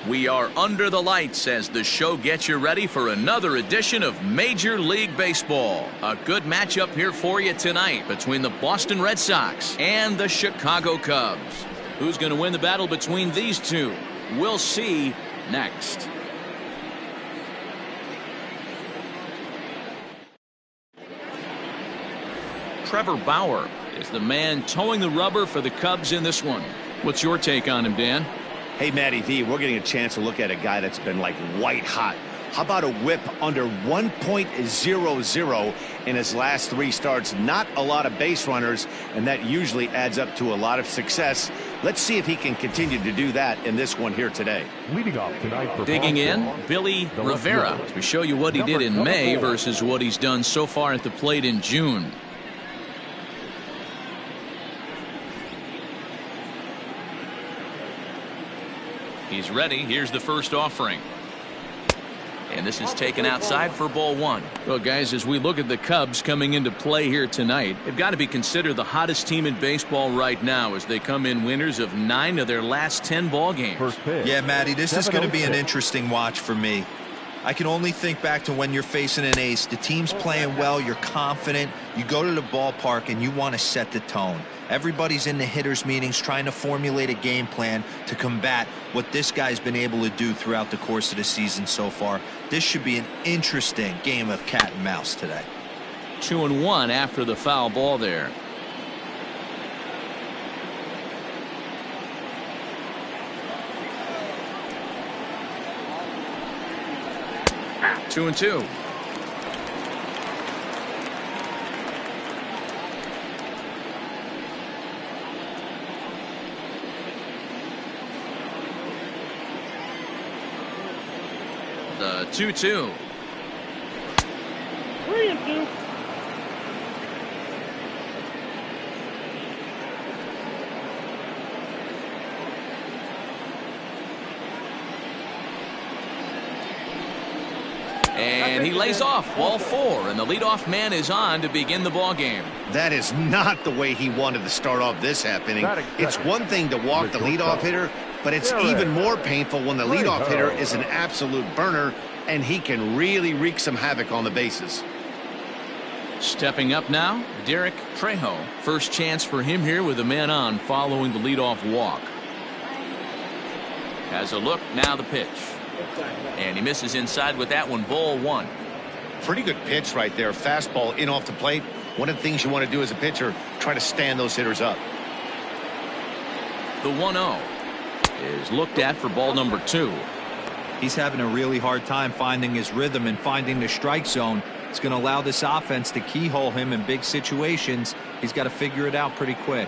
We are under the lights as the show gets you ready for another edition of Major League Baseball. A good matchup here for you tonight between the Boston Red Sox and the Chicago Cubs. Who's going to win the battle between these two? We'll see next. Trevor Bauer is the man towing the rubber for the Cubs in this one. What's your take on him, Dan? Hey, Matty V, we're getting a chance to look at a guy that's been like white hot. How about a whip under 1.00 in his last 3 starts? Not a lot of base runners, and that usually adds up to a lot of success. Let's see if he can continue to do that in this one here today. Leading off tonight for digging in, Billy Rivera, as we show you what he did in May versus what he's done so far at the plate in June. He's ready. Here's the first offering. And this is taken outside for ball 1. Well, guys, as we look at the Cubs coming into play here tonight, they've got to be considered the hottest team in baseball right now as they come in winners of 9 of their last 10 ball games. Yeah, Matty, this is going to be an interesting watch for me. I can only think back to when you're facing an ace. The team's playing well, you're confident, you go to the ballpark and you want to set the tone. Everybody's in the hitters meetings trying to formulate a game plan to combat what this guy's been able to do throughout the course of the season so far. This should be an interesting game of cat and mouse today. 2-1 after the foul ball there. Two and two. The 2-2. 3-2. And he lays off ball 4, and the leadoff man is on to begin the ball game. That is not the way he wanted to start off this happening. It's one thing to walk the leadoff hitter, but it's even more painful when the leadoff hitter is an absolute burner and he can really wreak some havoc on the bases. Stepping up now, Derek Trejo. First chance for him here with a man on following the leadoff walk. Has a look, now the pitch. And he misses inside with that one, ball 1. Pretty good pitch right there. Fastball in off the plate. One of the things you want to do as a pitcher, try to stand those hitters up. The 1-0 is looked at for ball number 2. He's having a really hard time finding his rhythm and finding the strike zone. It's going to allow this offense to keyhole him in big situations. He's got to figure it out pretty quick.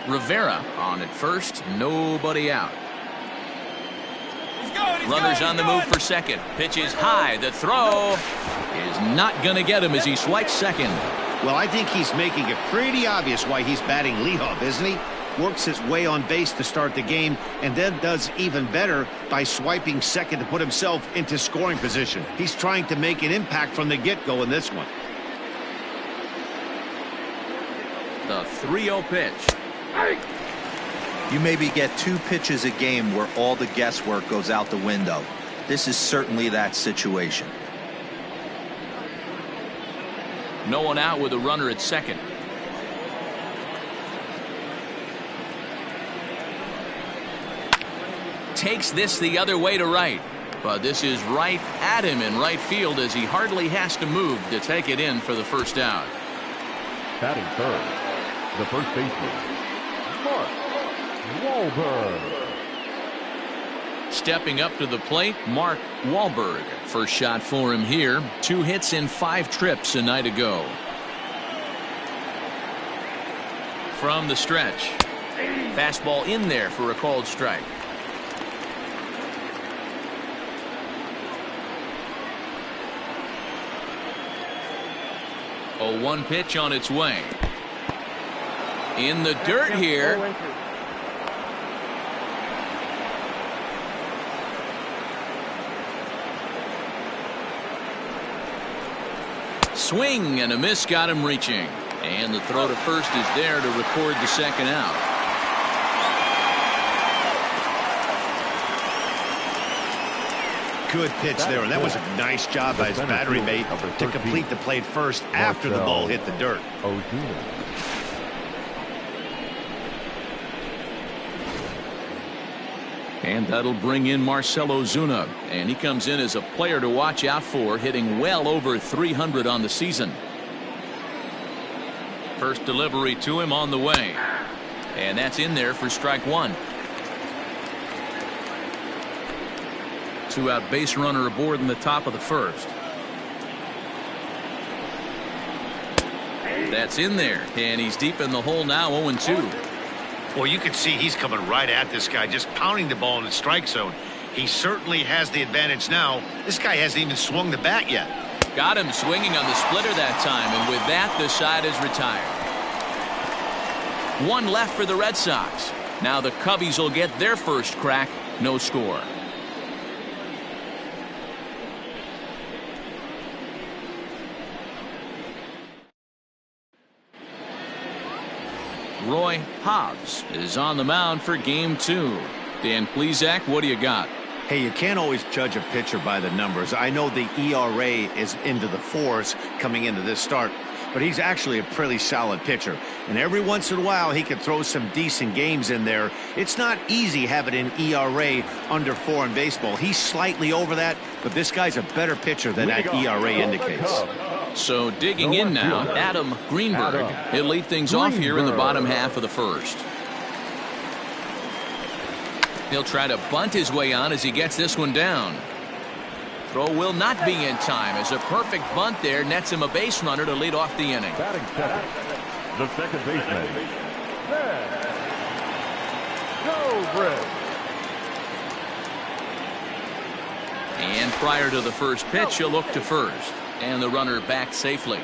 Rivera on at first, nobody out. Runners on the move for second. Pitch is high. The throw is not going to get him as he swipes second. Well, I think he's making it pretty obvious why he's batting leadoff, isn't he? Works his way on base to start the game and then does even better by swiping second to put himself into scoring position. He's trying to make an impact from the get-go in this one. The 3-0 pitch. You maybe get 2 pitches a game where all the guesswork goes out the window. This is certainly that situation. No one out with a runner at second. Takes this the other way to right. But this is right at him in right field as he hardly has to move to take it in for the first out. Batting third, the first baseman, Mark Wahlberg. Stepping up to the plate, Mark Wahlberg. First shot for him here. 2 hits in 5 trips a night ago. From the stretch. Fastball in there for a called strike. 0-1 pitch on its way. In the dirt here. Swing and a miss got him reaching. And the throw to first is there to record the second out. good pitch there, and that was a nice job by his battery mate to complete the play first after the ball hit the dirt. And that'll bring in Marcell Ozuna, and he comes in as a player to watch out for, hitting well over 300 on the season. First delivery to him on the way, and that's in there for strike one. Two-out base runner aboard in the top of the first. That's in there, and he's deep in the hole now, 0-2. Well, you can see he's coming right at this guy, just pounding the ball in the strike zone. He certainly has the advantage now. This guy hasn't even swung the bat yet. Got him swinging on the splitter that time, and with that, the side is retired. One left for the Red Sox. Now the Cubbies will get their first crack. No score. Roy Hobbs is on the mound for game two. Dan Plesac, what do you got? Hey, you can't always judge a pitcher by the numbers. I know the ERA is into the 4s coming into this start, but he's actually a pretty solid pitcher. And every once in a while, he can throw some decent games in there. It's not easy having an ERA under 4 in baseball. He's slightly over that, but this guy's a better pitcher than that ERA indicates. So digging in now, Adam Greenberg. He'll lead things off here in the bottom half of the first. He'll try to bunt his way on as he gets this one down. Throw will not be in time as a perfect bunt there nets him a base runner to lead off the inning. Batting second, the second baseman, Gilbert. And prior to the first pitch, he'll look to first. And the runner back safely.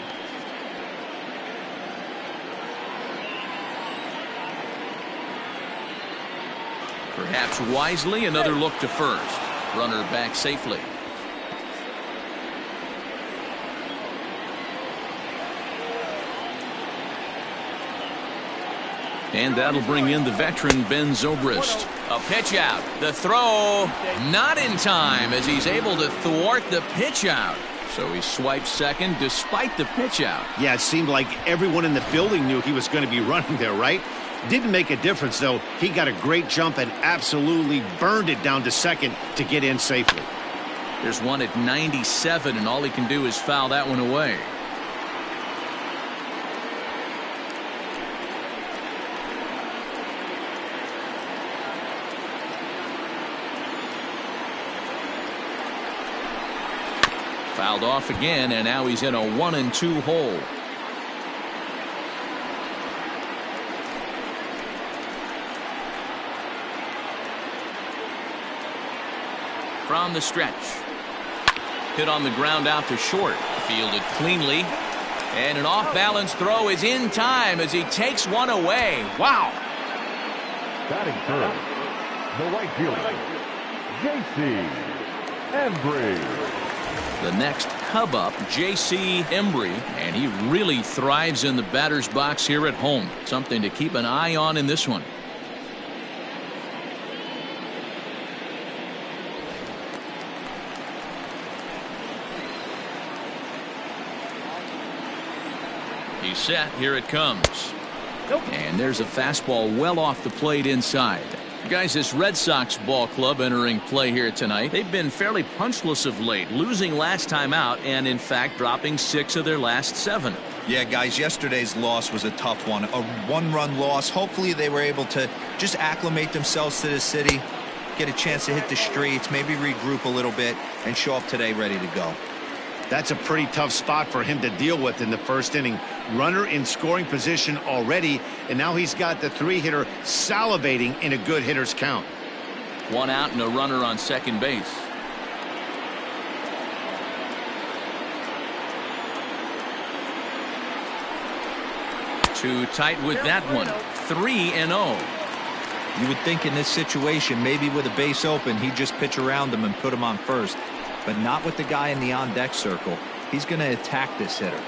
Perhaps wisely, another look to first. Runner back safely. And that'll bring in the veteran Ben Zobrist. A pitch out. The throw not in time as he's able to thwart the pitch out. So he swipes second despite the pitch out. Yeah, it seemed like everyone in the building knew he was going to be running there, right? Didn't make a difference, though. He got a great jump and absolutely burned it down to second to get in safely. There's one at 97, and all he can do is foul that one away. Fouled off again, and now he's in a 1-2 hole. From the stretch. Hit on the ground out to short. Fielded cleanly. And an off-balance throw is in time as he takes one away. Wow. Batting third, the right fielder, J.C. Embry. The next Cub up, J.C. Embry, and he really thrives in the batter's box here at home. Something to keep an eye on in this one. He's set. Here it comes. And there's a fastball well off the plate inside. Guys, this Red Sox ball club entering play here tonight. They've been fairly punchless of late, losing last time out and, in fact, dropping 6 of their last 7. Yeah, guys, yesterday's loss was a tough one. A one-run loss. Hopefully they were able to just acclimate themselves to the city, get a chance to hit the streets, maybe regroup a little bit, and show up today ready to go. That's a pretty tough spot for him to deal with in the first inning. Runner in scoring position already, and now he's got the 3-hitter salivating in a good hitter's count. 1 out and a runner on second base. Too tight with that one. 3-0. You would think in this situation, maybe with a base open, he'd just pitch around him and put him on first. But not with the guy in the on-deck circle. He's going to attack this hitter.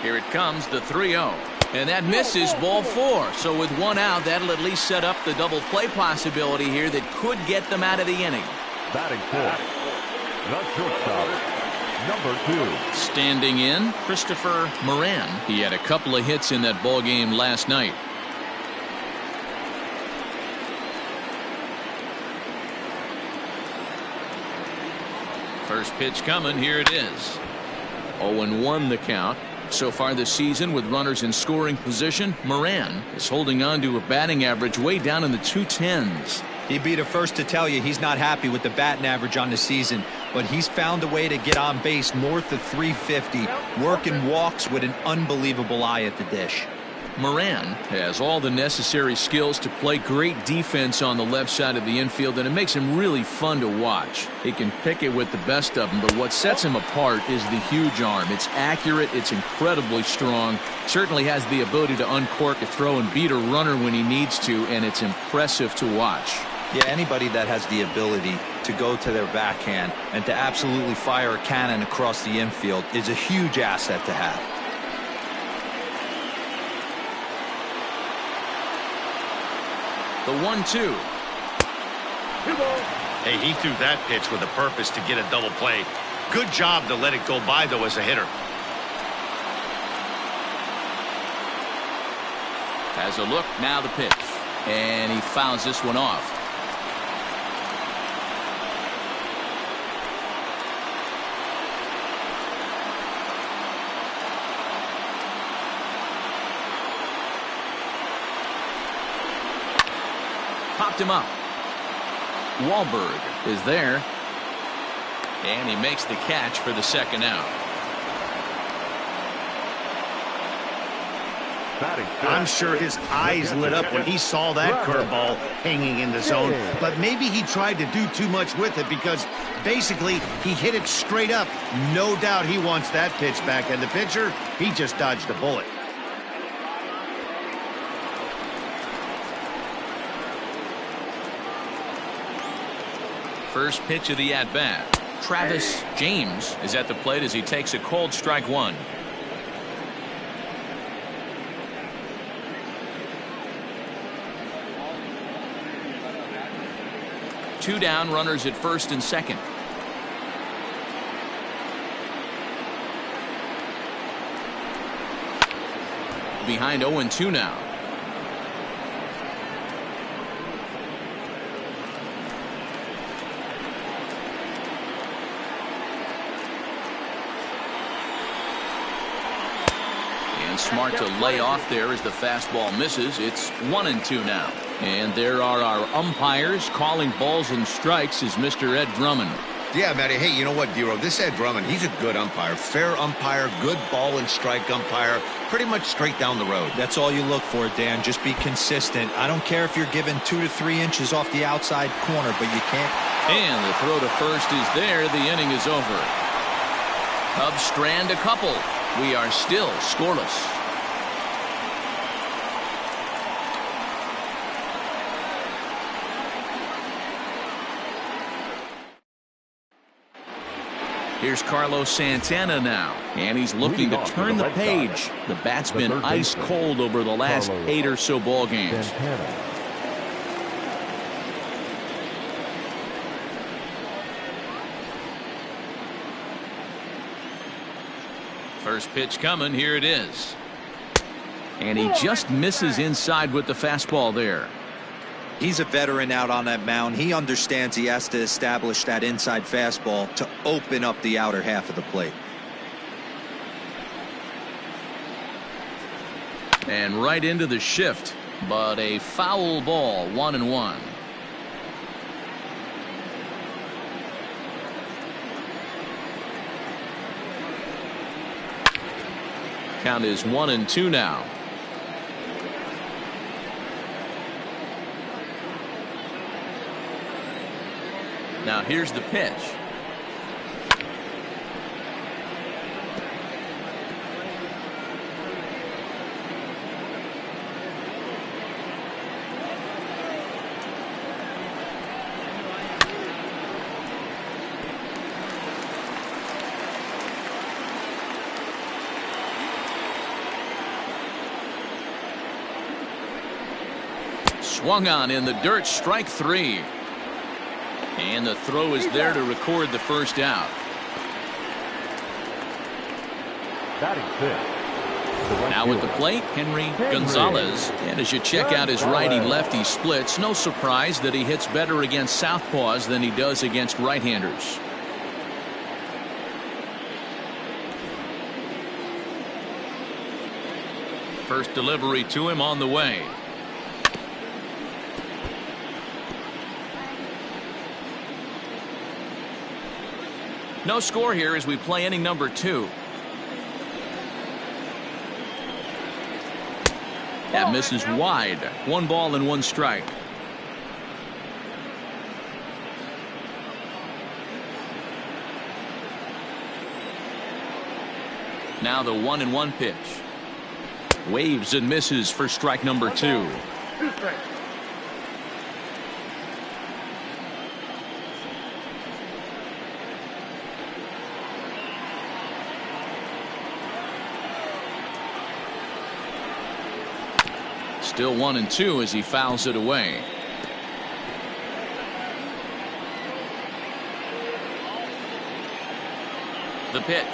Here it comes, the 3-0. And that misses ball 4. So with 1 out, that'll at least set up the double play possibility here that could get them out of the inning. Batting fourth, the shortstop, number 2. Standing in, Christopher Moran. He had a couple of hits in that ball game last night. First pitch coming. Here it is. 0-1 the count. So far this season with runners in scoring position, Moran is holding on to a batting average way down in the 210s. He'd be the first to tell you he's not happy with the batting average on the season, but he's found a way to get on base north of 350, working walks with an unbelievable eye at the dish. Moran has all the necessary skills to play great defense on the left side of the infield, and it makes him really fun to watch. He can pick it with the best of them, but what sets him apart is the huge arm. It's accurate, it's incredibly strong, certainly has the ability to uncork a throw and beat a runner when he needs to, and it's impressive to watch. Yeah, anybody that has the ability to go to their backhand and to absolutely fire a cannon across the infield is a huge asset to have. The 1-2. Hey, he threw that pitch with a purpose to get a double play. Good job to let it go by, though, as a hitter. Has a look, now the pitch. And he fouls this one off. Popped him up. Wahlberg is there. And he makes the catch for the second out. I'm sure his eyes lit up when he saw that curveball hanging in the zone, but maybe he tried to do too much with it because basically he hit it straight up. No doubt he wants that pitch back, and the pitcher, he just dodged a bullet. First pitch of the at-bat. Travis James is at the plate as he takes a cold strike 1. Two down, runners at first and second. Behind 0-2 now. Smart to lay off there as the fastball misses. It's 1-2 now. And there are our umpires calling balls and strikes is Mr. Ed Drummond. Yeah, Matty. Hey, you know what, Dero? This Ed Drummond, he's a good umpire. Fair umpire, good ball and strike umpire. Pretty much straight down the road. That's all you look for, Dan. Just be consistent. I don't care if you're given 2 to 3 inches off the outside corner, but you can't. And the throw to first is there. The inning is over. Cubs strand a couple. We are still scoreless. Here's Carlos Santana now, and he's looking to turn the page. The bat's been ice cold over the last 8 or so ball games. First pitch coming. Here it is. And he just misses inside with the fastball there. He's a veteran out on that mound. He understands he has to establish that inside fastball to open up the outer half of the plate. And right into the shift, but a foul ball, 1-1. Count is 1-2 now. Now here's the pitch. Swung on in the dirt, strike 3. And the throw is there to record the first out. Batting fifth. Now at the plate, Henry Gonzalez. And as you check out his righty-lefty splits, no surprise that he hits better against southpaws than he does against right-handers. First delivery to him on the way. No score here as we play inning number 2. That misses wide. 1 ball and 1 strike. Now the 1-1 pitch. Waves and misses for strike number 2. Still 1-2 as he fouls it away. The pitch.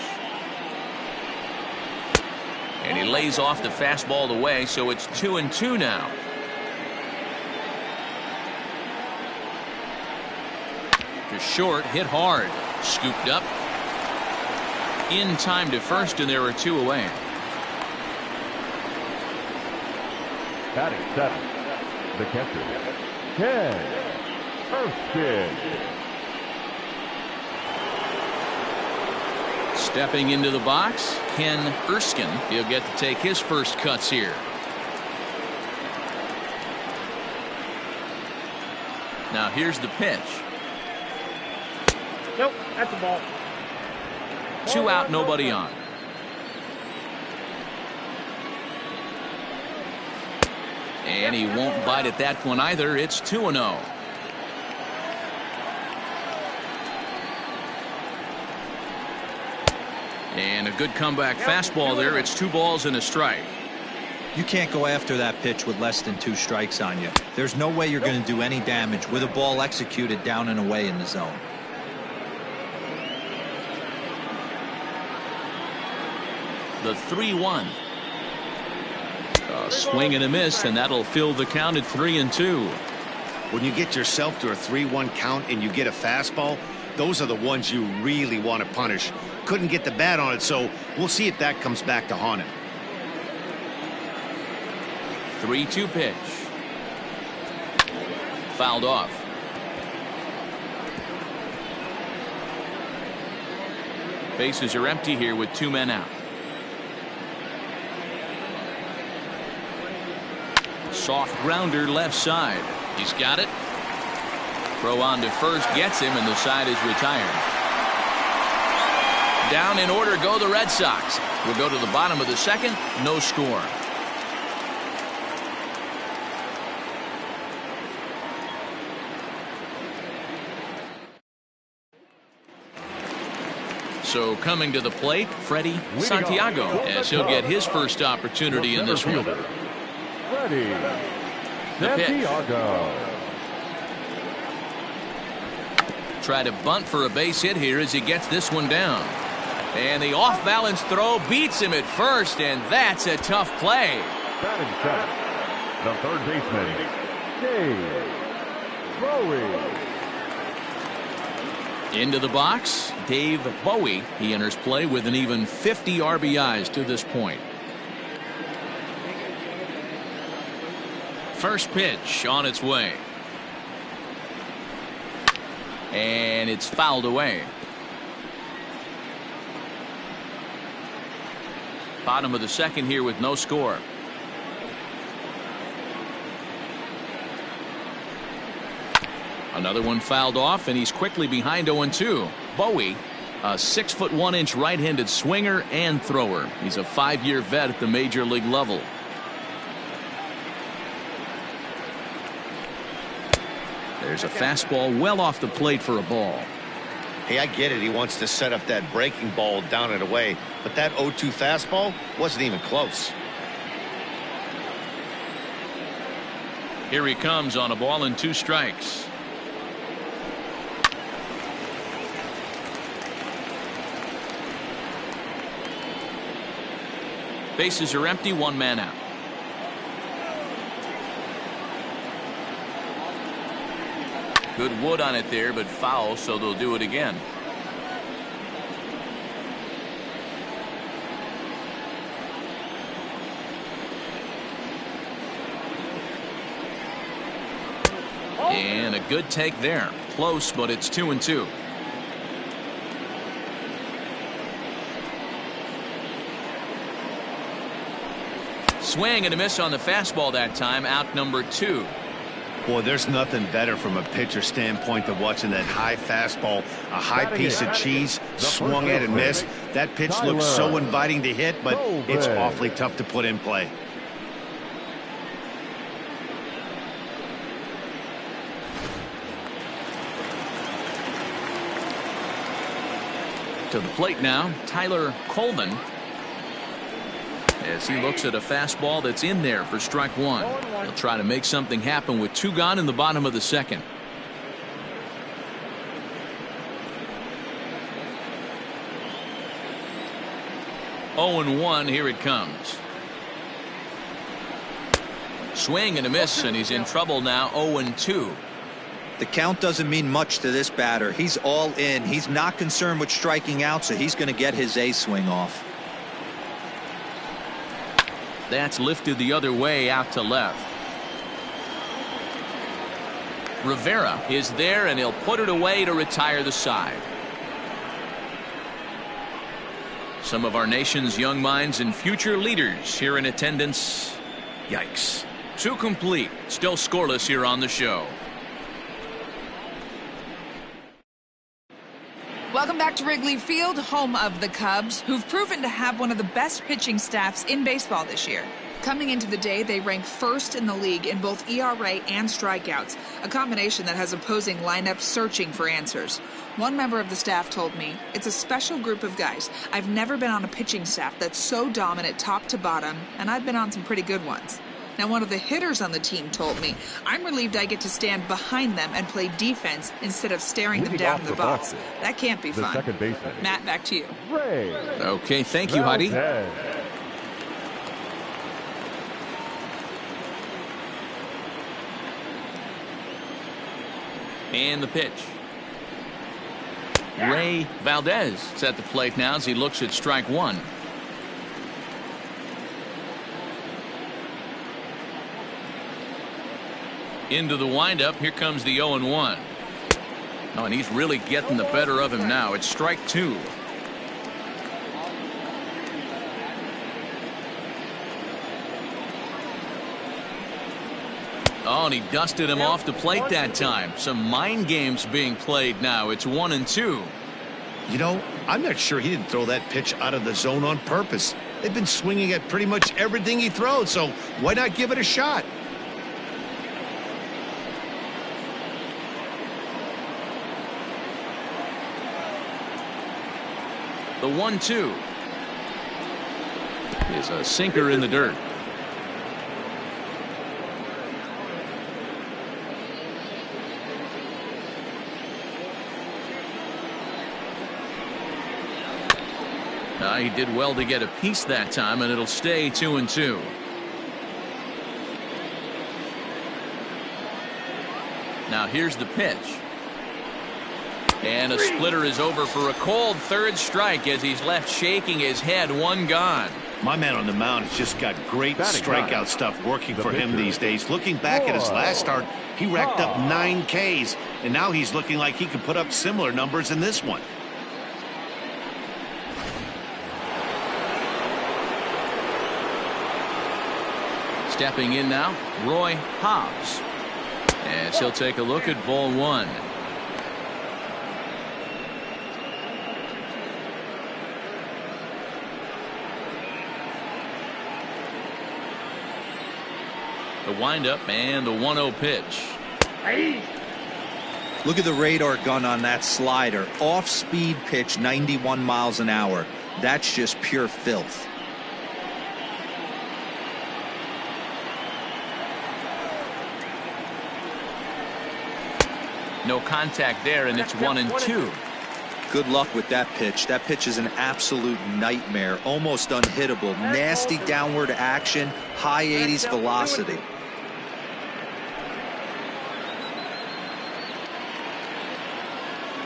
And he lays off the fastball away, so it's 2-2 now. To short, hit hard. Scooped up. In time to first, and there are 2 away. Batting 7th, the catcher, Ken Erskine. Stepping into the box, Ken Erskine. He'll get to take his first cuts here. Now here's the pitch. Nope, that's a ball. 2 out, nobody on. And he won't bite at that one either. It's 2-0. And a good comeback fastball there. It's 2 balls and a strike. You can't go after that pitch with less than 2 strikes on you. There's no way you're going to do any damage with a ball executed down and away in the zone. The 3-1. A swing and a miss, and that'll fill the count at 3-2. When you get yourself to a 3-1 count and you get a fastball, those are the ones you really want to punish. Couldn't get the bat on it, so we'll see if that comes back to haunt him. 3-2 pitch. Fouled off. Bases are empty here with 2 men out. Soft grounder left side. He's got it. Throw on to first gets him, and the side is retired. Down in order go the Red Sox. We'll go to the bottom of the 2nd. No score. So coming to the plate, Freddie Santiago, as he'll get his first opportunity in this one. Freddie Santiago. Try to bunt for a base hit here as he gets this one down. And the off-balance throw beats him at first, and that's a tough play. Batting 7th, the third baseman, Dave Bowie. Into the box, Dave Bowie. He enters play with an even 50 RBIs to this point. First pitch on its way. And it's fouled away. Bottom of the 2nd here with no score. Another one fouled off, and he's quickly behind 0-2. Bowie, a 6'1" right-handed swinger and thrower. He's a 5-year vet at the major league level. There's a fastball well off the plate for a ball. Hey, I get it. He wants to set up that breaking ball down and away, but that 0-2 fastball wasn't even close. Here he comes on a ball and 2 strikes. Bases are empty, 1 man out. Good wood on it there, but foul, so they'll do it again. And a good take there. Close, but it's 2-2. Swing and a miss on the fastball that time. Out number 2. Boy, there's nothing better from a pitcher standpoint than watching that high fastball, a high piece of cheese, swung at and missed. That pitch looks so inviting to hit, but it's awfully tough to put in play. To the plate now, Tyler Colvin, as he looks at a fastball that's in there for strike 1. He'll try to make something happen with 2 gone in the bottom of the 2nd. Oh and 1, here it comes. Swing and a miss, and he's in trouble now. 0-2. The count doesn't mean much to this batter. He's all in. He's not concerned with striking out, so he's going to get his A swing off. That's lifted the other way out to left. Rivera is there, and he'll put it away to retire the side. Some of our nation's young minds and future leaders here in attendance. Yikes. 2 complete. Still scoreless here on the show. Welcome back to Wrigley Field, home of the Cubs, who've proven to have one of the best pitching staffs in baseball this year. Coming into the day, they rank 1st in the league in both ERA and strikeouts, a combination that has opposing lineups searching for answers. One member of the staff told me, "It's a special group of guys. I've never been on a pitching staff that's so dominant top to bottom, and I've been on some pretty good ones." Now, one of the hitters on the team told me, "I'm relieved I get to stand behind them and play defense instead of staring them down in the box. That can't be fun." Matt, back to you. Okay, thank you, Heidi. And the pitch. Ray Valdez is at the plate now as he looks at strike 1. Into the windup. Here comes the 0-1. Oh, and he's really getting the better of him now. It's strike 2. Oh, and he dusted him off the plate that time. Some mind games being played now. It's 1-2. You know, I'm not sure he didn't throw that pitch out of the zone on purpose. They've been swinging at pretty much everything he throws, so why not give it a shot? The 1-2 is a sinker in the dirt. He did well to get a piece that time, and it'll stay 2-2. Now here's the pitch. And a splitter is over for a cold 3rd strike as he's left shaking his head. 1 gone. My man on the mound has just got great strikeout stuff working for him these days. Looking back at his last start, he racked up 9 Ks, and now he's looking like he could put up similar numbers in this one. Stepping in now, Roy Hobbs, as he'll take a look at ball 1. The windup and the 1-0 pitch. Look at the radar gun on that slider. Off-speed pitch, 91 miles an hour. That's just pure filth. No contact there, and it's 1-2. Good luck with that pitch. That pitch is an absolute nightmare, almost unhittable. Nasty downward action, high 80s velocity.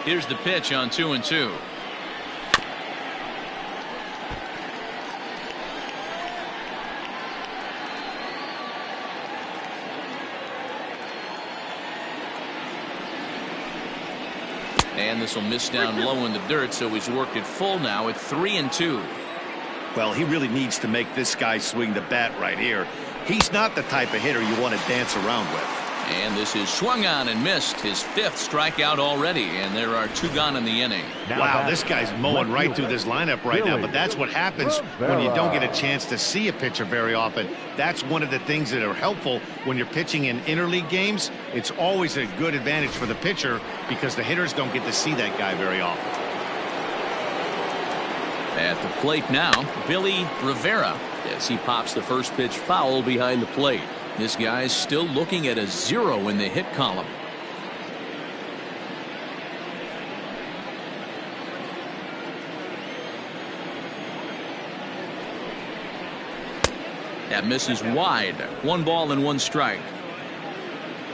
Here's the pitch on 2-2. And this will miss down low in the dirt, so he's worked it full now at 3-2. Well, he really needs to make this guy swing the bat right here. He's not the type of hitter you want to dance around with. And this is swung on and missed, his 5th strikeout already, and there are 2 gone in the inning. Wow, this guy's mowing right through this lineup right now, but that's what happens when you don't get a chance to see a pitcher very often. That's one of the things that are helpful when you're pitching in interleague games. It's always a good advantage for the pitcher because the hitters don't get to see that guy very often. At the plate now, Billy Rivera, as he pops the first pitch foul behind the plate. This guy's still looking at a 0 in the hit column. That misses wide. 1 ball and 1 strike.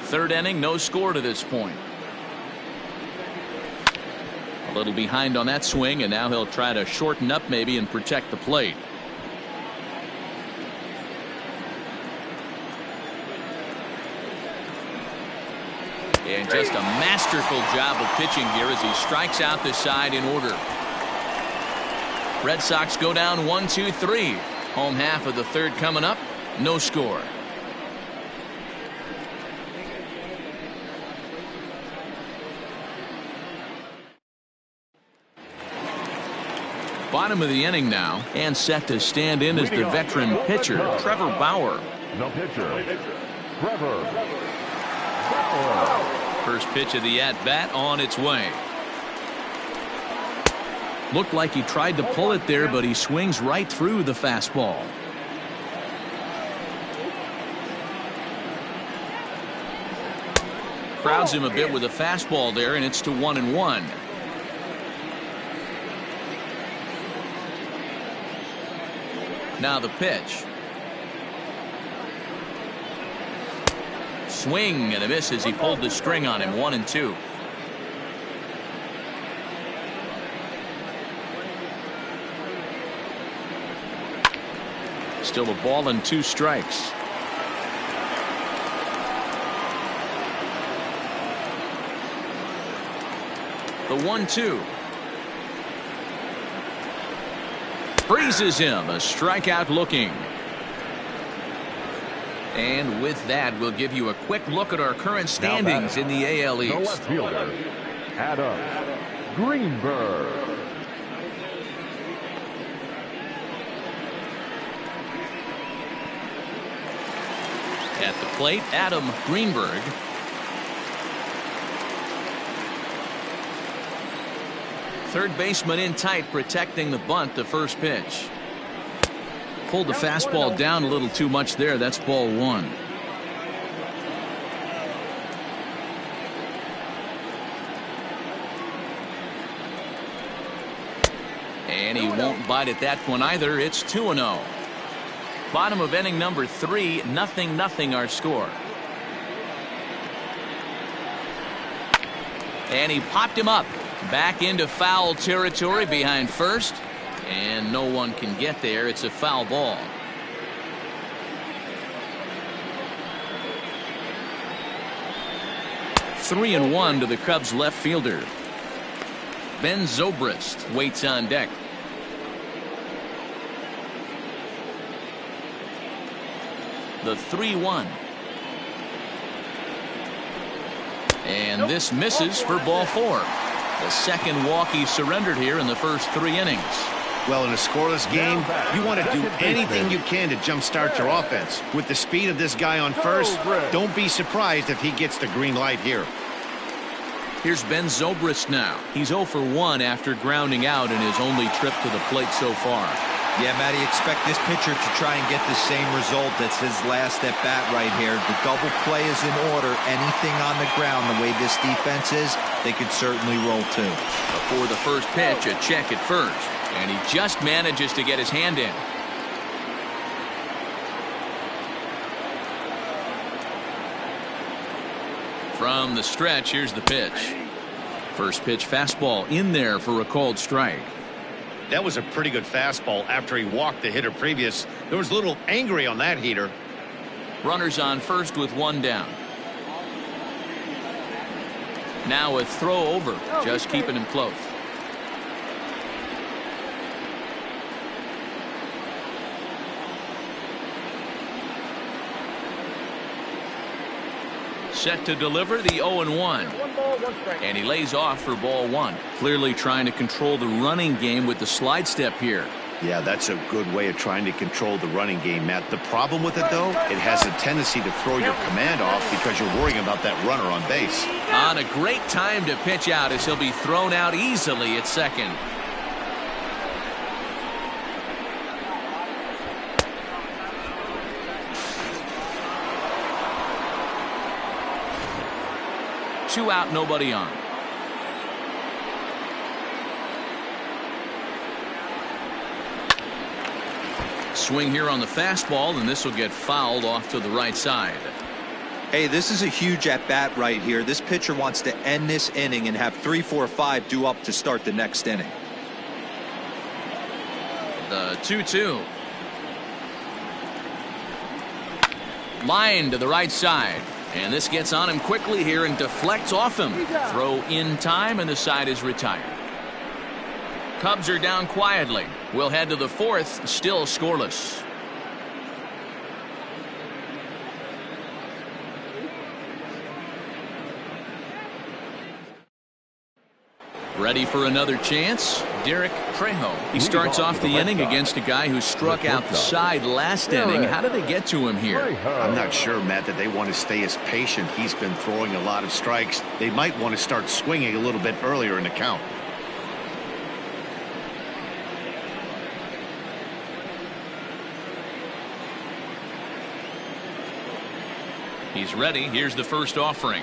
3rd inning, no score to this point. A little behind on that swing, and now he'll try to shorten up maybe and protect the plate. And just a masterful job of pitching here as he strikes out the side in order. Red Sox go down 1-2-3. Home half of the 3rd coming up. No score. Bottom of the inning now, and set to stand in as the veteran pitcher, Trevor Bauer. The pitcher, Trevor Bauer. First pitch of the at-bat on its way. Looked like he tried to pull it there, but he swings right through the fastball. Crowds him a bit with a fastball there, and it's to 1-1. Now the pitch. Swing and a miss as he pulled the string on him. 1-2. Still a ball and 2 strikes. The 1-2. Freezes him. A strikeout looking. And with that, we'll give you a quick look at our current standings in the AL East. The left fielder, Adam Greenberg. At the plate, Adam Greenberg. Third baseman in tight, protecting the bunt, the first pitch. Pulled the fastball down a little too much there. That's ball 1. And he won't bite at that one either. It's 2-0. Bottom of inning number 3, 0-0 our score. And he popped him up. Back into foul territory behind first. And no one can get there. It's a foul ball. Three and 1 to the Cubs left fielder. Ben Zobrist waits on deck. The 3-1. And this misses for ball 4. The second walk he surrendered here in the first 3 innings. Well, in a scoreless game, you want to do anything you can to jumpstart your offense. With the speed of this guy on first, don't be surprised if he gets the green light here. Here's Ben Zobrist now. He's 0 for 1 after grounding out in his only trip to the plate so far. Yeah, Matty, expect this pitcher to try and get the same result as his last at bat right here. The double play is in order. Anything on the ground, the way this defense is, they could certainly roll too. Before the first pitch, a check at first. And he just manages to get his hand in. From the stretch, here's the pitch. First pitch fastball in there for a called strike. That was a pretty good fastball after he walked the hitter previous. There was a little angry on that heater. Runners on first with one down. Now a throw over, just keeping him close. Set to deliver the 0-1. And he lays off for ball one. Clearly trying to control the running game with the slide step here. Yeah, that's a good way of trying to control the running game, Matt. The problem with it, though, it has a tendency to throw your command off because you're worrying about that runner on base. On a great time to pitch out as he'll be thrown out easily at second. Two out, nobody on. Swing here on the fastball, and this will get fouled off to the right side. Hey, this is a huge at-bat right here. This pitcher wants to end this inning and have 3, 4, 5 due up to start the next inning. The 2-2. Line to the right side. And this gets on him quickly here and deflects off him. Throw in time, and the side is retired. Cubs are down quietly. We'll head to the fourth, still scoreless. Ready for another chance? Derek Trejo. He starts off the inning against a guy who struck out the side last inning. How did they get to him here? I'm not sure, Matt, that they want to stay as patient. He's been throwing a lot of strikes. They might want to start swinging a little bit earlier in the count. He's ready. Here's the first offering.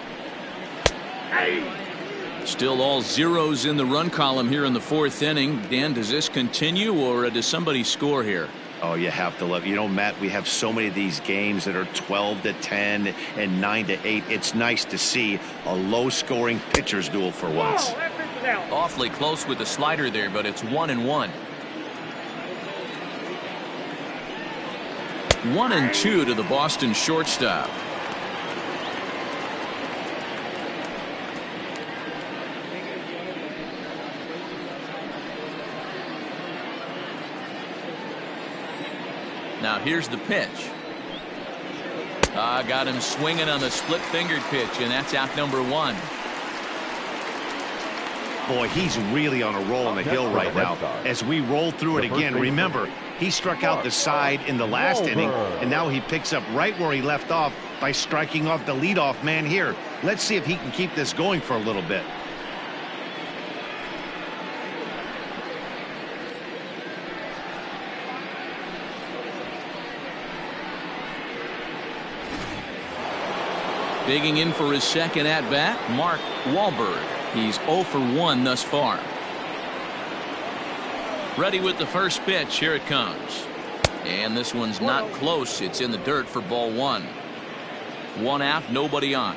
Still all zeros in the run column here in the fourth inning. Dan, does this continue, or does somebody score here? Oh, you have to love. You know, Matt, we have so many of these games that are 12-10 and 9-8. It's nice to see a low-scoring pitcher's duel for once. Awfully close with the slider there, but it's 1-1. 1-2 to the Boston shortstop. Now here's the pitch. Got him swinging on the split-fingered pitch, and that's out number one. Boy, he's really on a roll on the hill right now. As we roll through it again, remember, he struck out the side in the last inning, and now he picks up right where he left off by striking off the leadoff man here. Let's see if he can keep this going for a little bit. Digging in for his second at-bat, Mark Wahlberg. He's 0 for 1 thus far. Ready with the first pitch. Here it comes. And this one's not close. It's in the dirt for ball one. One out, nobody on.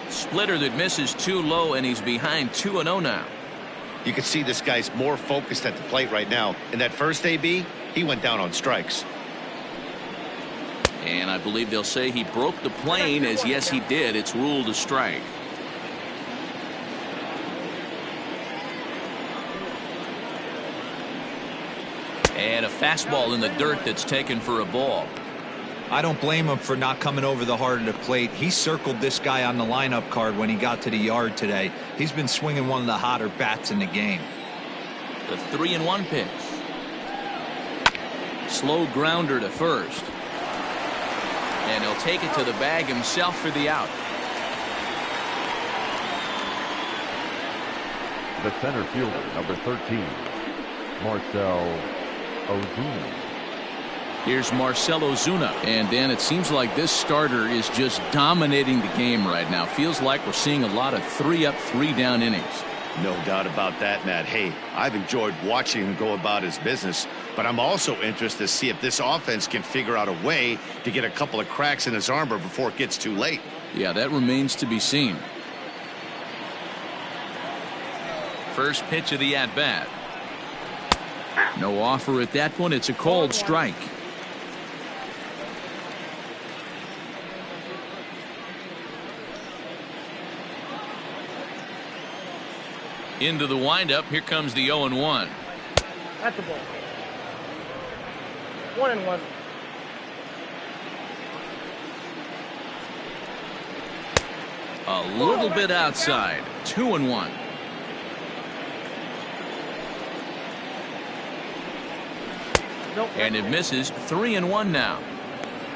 Splitter that misses too low, and he's behind 2-0 now. You can see this guy's more focused at the plate right now. In that first AB, he went down on strikes. And I believe they'll say he broke the plane, as yes he did. It's ruled a strike. And a fastball in the dirt that's taken for a ball. I don't blame him for not coming over the heart of the plate. He circled this guy on the lineup card when he got to the yard today. He's been swinging one of the hotter bats in the game. The 3-1 pitch. Slow grounder to first. And he'll take it to the bag himself for the out. The center fielder, number 13, Marcell Ozuna. Here's Marcell Ozuna. And Dan, it seems like this starter is just dominating the game right now. Feels like we're seeing a lot of 3-up, 3-down innings. No doubt about that, Matt. Hey, I've enjoyed watching him go about his business, but I'm also interested to see if this offense can figure out a way to get a couple of cracks in his armor before it gets too late. Yeah, that remains to be seen. First pitch of the at-bat. No offer at that one. It's a cold strike. Into the windup. Here comes the 0-1. At the ball. 1-1. A little bit outside. 2-1. And it misses. 3-1 now.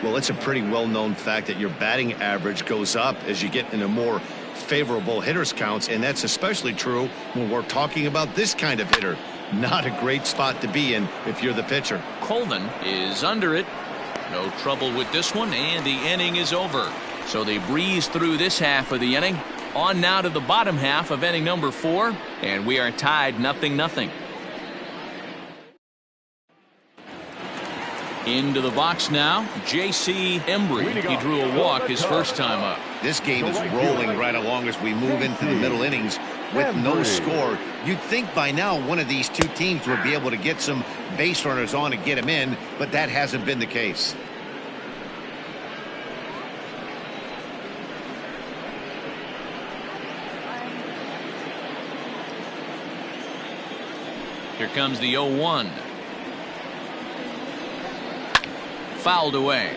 Well, it's a pretty well-known fact that your batting average goes up as you get into more favorable hitters counts, and that's especially true when we're talking about this kind of hitter. Not a great spot to be in if you're the pitcher. Colden is under it. No trouble with this one, and the inning is over. So they breeze through this half of the inning. On now to the bottom half of inning number 4, and we are tied 0-0. Into the box now, J.C. Embry. He drew a walk his first time up. This game is rolling right along as we move into the middle innings with no score. You'd think by now one of these two teams would be able to get some base runners on and get them in, but that hasn't been the case. Here comes the 0-1. Fouled away.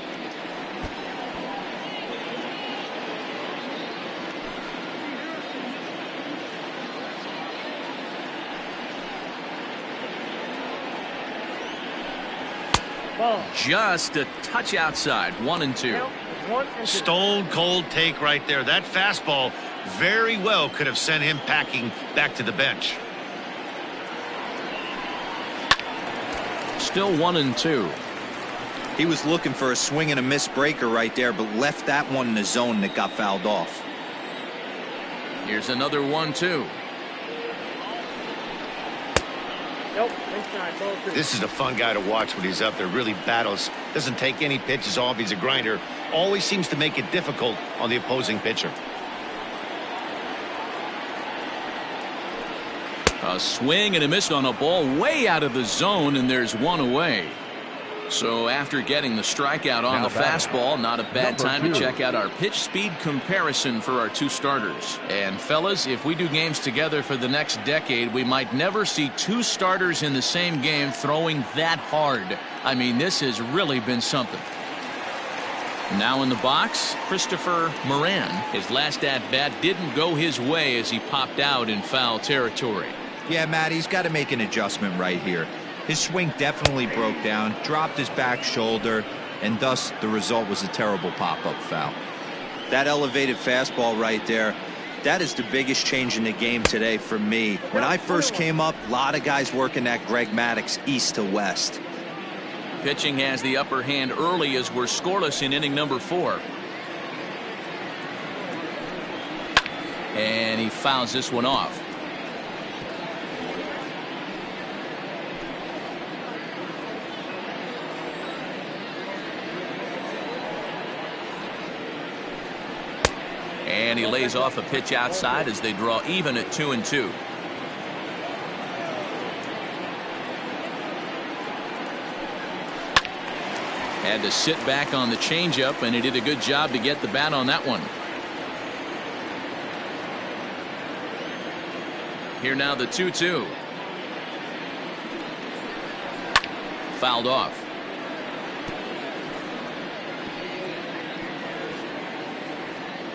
Ball. Just a touch outside. 1-2. Stone cold take right there. That fastball very well could have sent him packing back to the bench. Still 1-2. He was looking for a swing and a miss breaker right there, but left that one in the zone that got fouled off. Here's another 1-2. Nope. This is a fun guy to watch when he's up there. Really battles. Doesn't take any pitches off. He's a grinder. Always seems to make it difficult on the opposing pitcher. A swing and a miss on a ball way out of the zone, and there's one away. So after getting the strikeout on the fastball, not a bad time to check out our pitch speed comparison for our two starters. And fellas, if we do games together for the next decade, we might never see two starters in the same game throwing that hard. I mean, this has really been something. Now in the box, Christopher Moran. His last at-bat didn't go his way as he popped out in foul territory. Yeah, Matt, he's got to make an adjustment right here. His swing definitely broke down, dropped his back shoulder, and thus the result was a terrible pop-up foul. That elevated fastball right there, that is the biggest change in the game today for me. When I first came up, a lot of guys working that Greg Maddux east to west. Pitching has the upper hand early as we're scoreless in inning number 4. And he fouls this one off. And he lays off a pitch outside as they draw even at 2-2. Had to sit back on the changeup, and he did a good job to get the bat on that one. Here now the 2-2. Fouled off.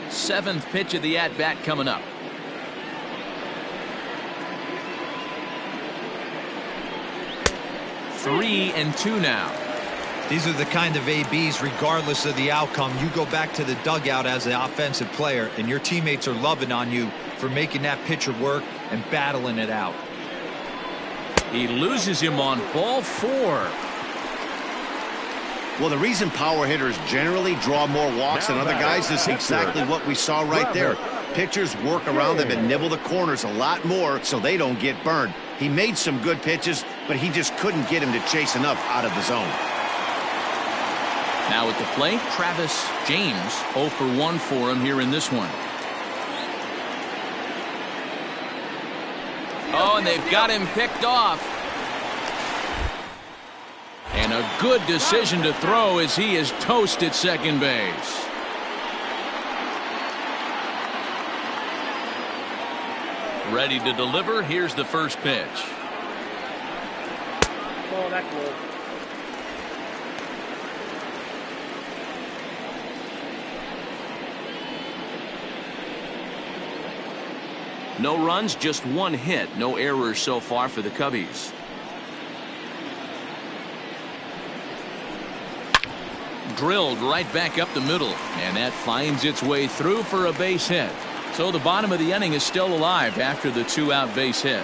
Seventh pitch of the at-bat coming up. Three and two now. These are the kind of ABs, regardless of the outcome. You go back to the dugout as an offensive player, and your teammates are loving on you for making that pitcher work and battling it out. He loses him on ball 4. Well, the reason power hitters generally draw more walks than other guys is exactly what we saw right there. Pitchers work around them and nibble the corners a lot more so they don't get burned. He made some good pitches, but he just couldn't get him to chase enough out of the zone. Now at the plate, Travis James, 0 for 1 for him here in this one. Oh, and they've got him picked off. And a good decision to throw as he is toast at second base. Ready to deliver. Here's the first pitch. Oh, that's low. No runs, just 1 hit. No errors so far for the Cubbies. Drilled right back up the middle, and that finds its way through for a base hit. So the bottom of the inning is still alive after the 2-out base hit.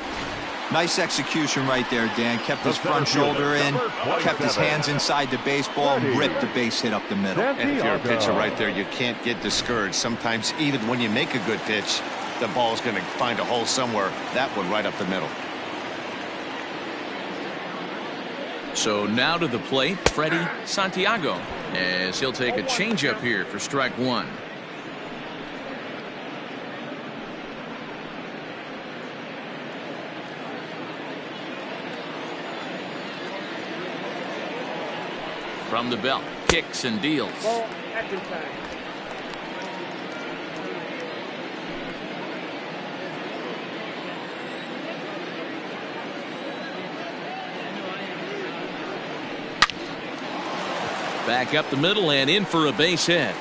Nice execution right there, Dan. Kept his front shoulder in, kept his hands inside the baseball, and ripped the base hit up the middle. And if you're a pitcher right there, you can't get discouraged. Sometimes even when you make a good pitch, the ball's going to find a hole somewhere. That one right up the middle. So now to the plate, Freddie Santiago, as he'll take a changeup here for strike 1. From the belt, kicks and deals. Ball, action time. Back up the middle and in for a base hit.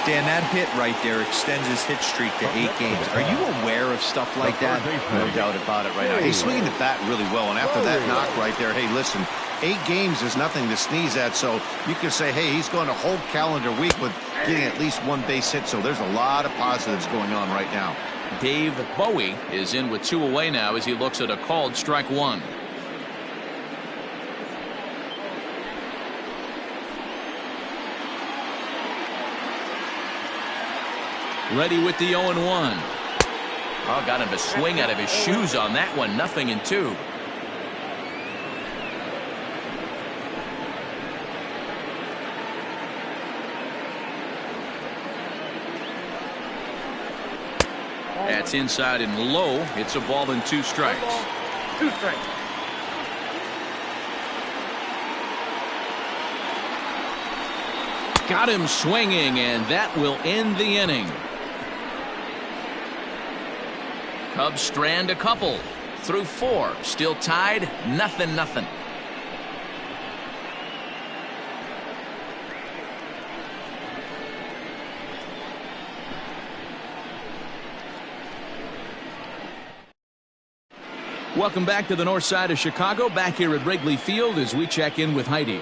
Dan, that hit right there extends his hit streak to 8 games. Are you aware of stuff like that? No doubt about it right now. He's swinging the bat really well, and after that knock right there, hey, listen, 8 games is nothing to sneeze at, so you can say, hey, he's going a whole calendar week with getting at least 1 base hit, so there's a lot of positives going on right now. Dave Bowie is in with 2 away now as he looks at a called strike 1. Ready with the 0-1. Oh, got him to swing out of his shoes on that one. 0-2. That's inside and low. It's a ball and 2 strikes. 2 strikes. Got him swinging, and that will end the inning. Cubs strand a couple through 4. Still tied, 0-0. Welcome back to the north side of Chicago, back here at Wrigley Field as we check in with Heidi.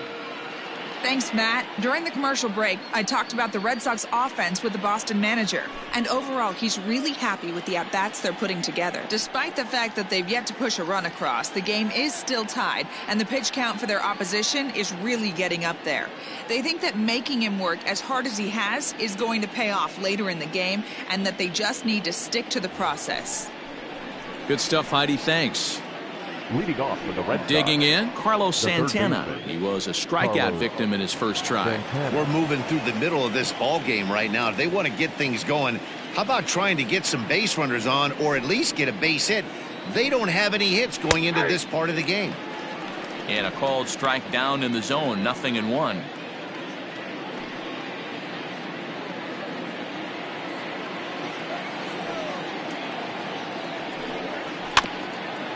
Thanks, Matt. During the commercial break, I talked about the Red Sox offense with the Boston manager. And overall, he's really happy with the at-bats they're putting together. Despite the fact that they've yet to push a run across, the game is still tied, and the pitch count for their opposition is really getting up there. They think that making him work as hard as he has is going to pay off later in the game, and that they just need to stick to the process. Good stuff, Heidi. Thanks. Leading off with the Red Sox. Digging in, Carlos Santana. baseman. He was a strikeout victim in his first try. We're moving through the middle of this ball game right now. If they want to get things going, how about trying to get some base runners on or at least get a base hit? They don't have any hits going into this part of the game. And a called strike down in the zone, 0-1.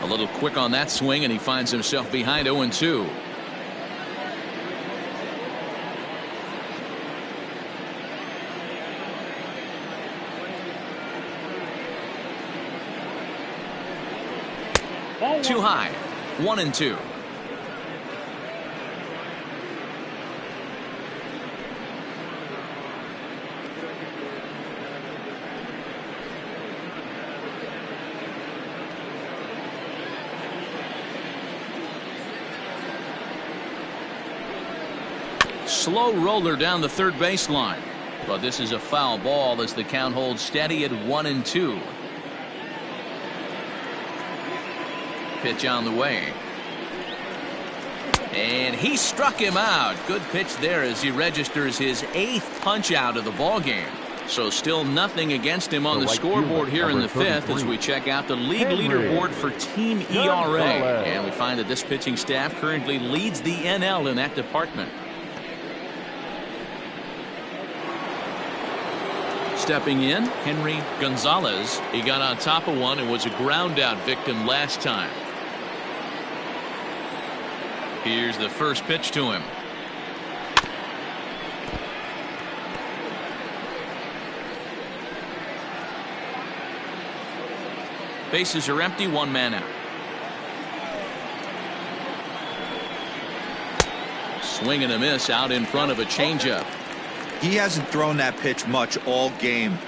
A little quick on that swing, and he finds himself behind 0-2. Too high. 1-2. slow roller down the third baseline. But this is a foul ball as the count holds steady at 1-2. Pitch on the way. And he struck him out. Good pitch there as he registers his 8th punch out of the ball game. So still nothing against him on the scoreboard here in the 5th as we check out the league leaderboard for team ERA. And we find that this pitching staff currently leads the NL in that department. Stepping in, Henry Gonzalez. He got on top of one and was a ground out victim last time. Here's the first pitch to him. Bases are empty, 1 man out. Swing and a miss out in front of a changeup. He hasn't thrown that pitch much all game.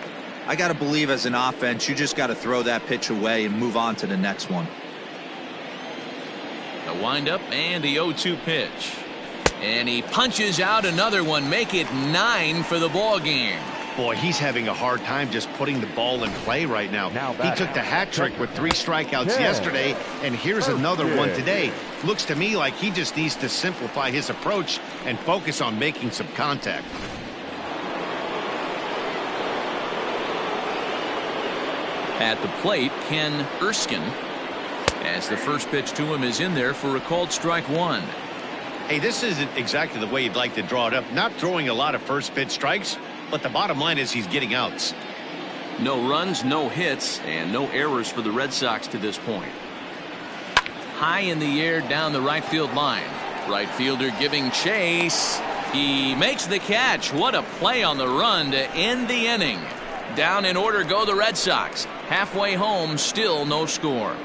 I got to believe as an offense, you just got to throw that pitch away and move on to the next one. A windup and the 0-2 pitch. And he punches out another one, make it 9 for the ball game. Boy, he's having a hard time just putting the ball in play right now. He took the hat trick with 3 strikeouts yesterday, and here's another one today. Looks to me like he just needs to simplify his approach and focus on making some contact. At the plate, Ken Erskine, as the first pitch to him is in there for a called strike 1. Hey, this isn't exactly the way you'd like to draw it up. Not throwing a lot of first pitch strikes, but the bottom line is he's getting outs. No runs, no hits, and no errors for the Red Sox to this point. High in the air down the right field line. Right fielder giving chase. He makes the catch. What a play on the run to end the inning. Down in order go the Red Sox. Halfway home, still no score.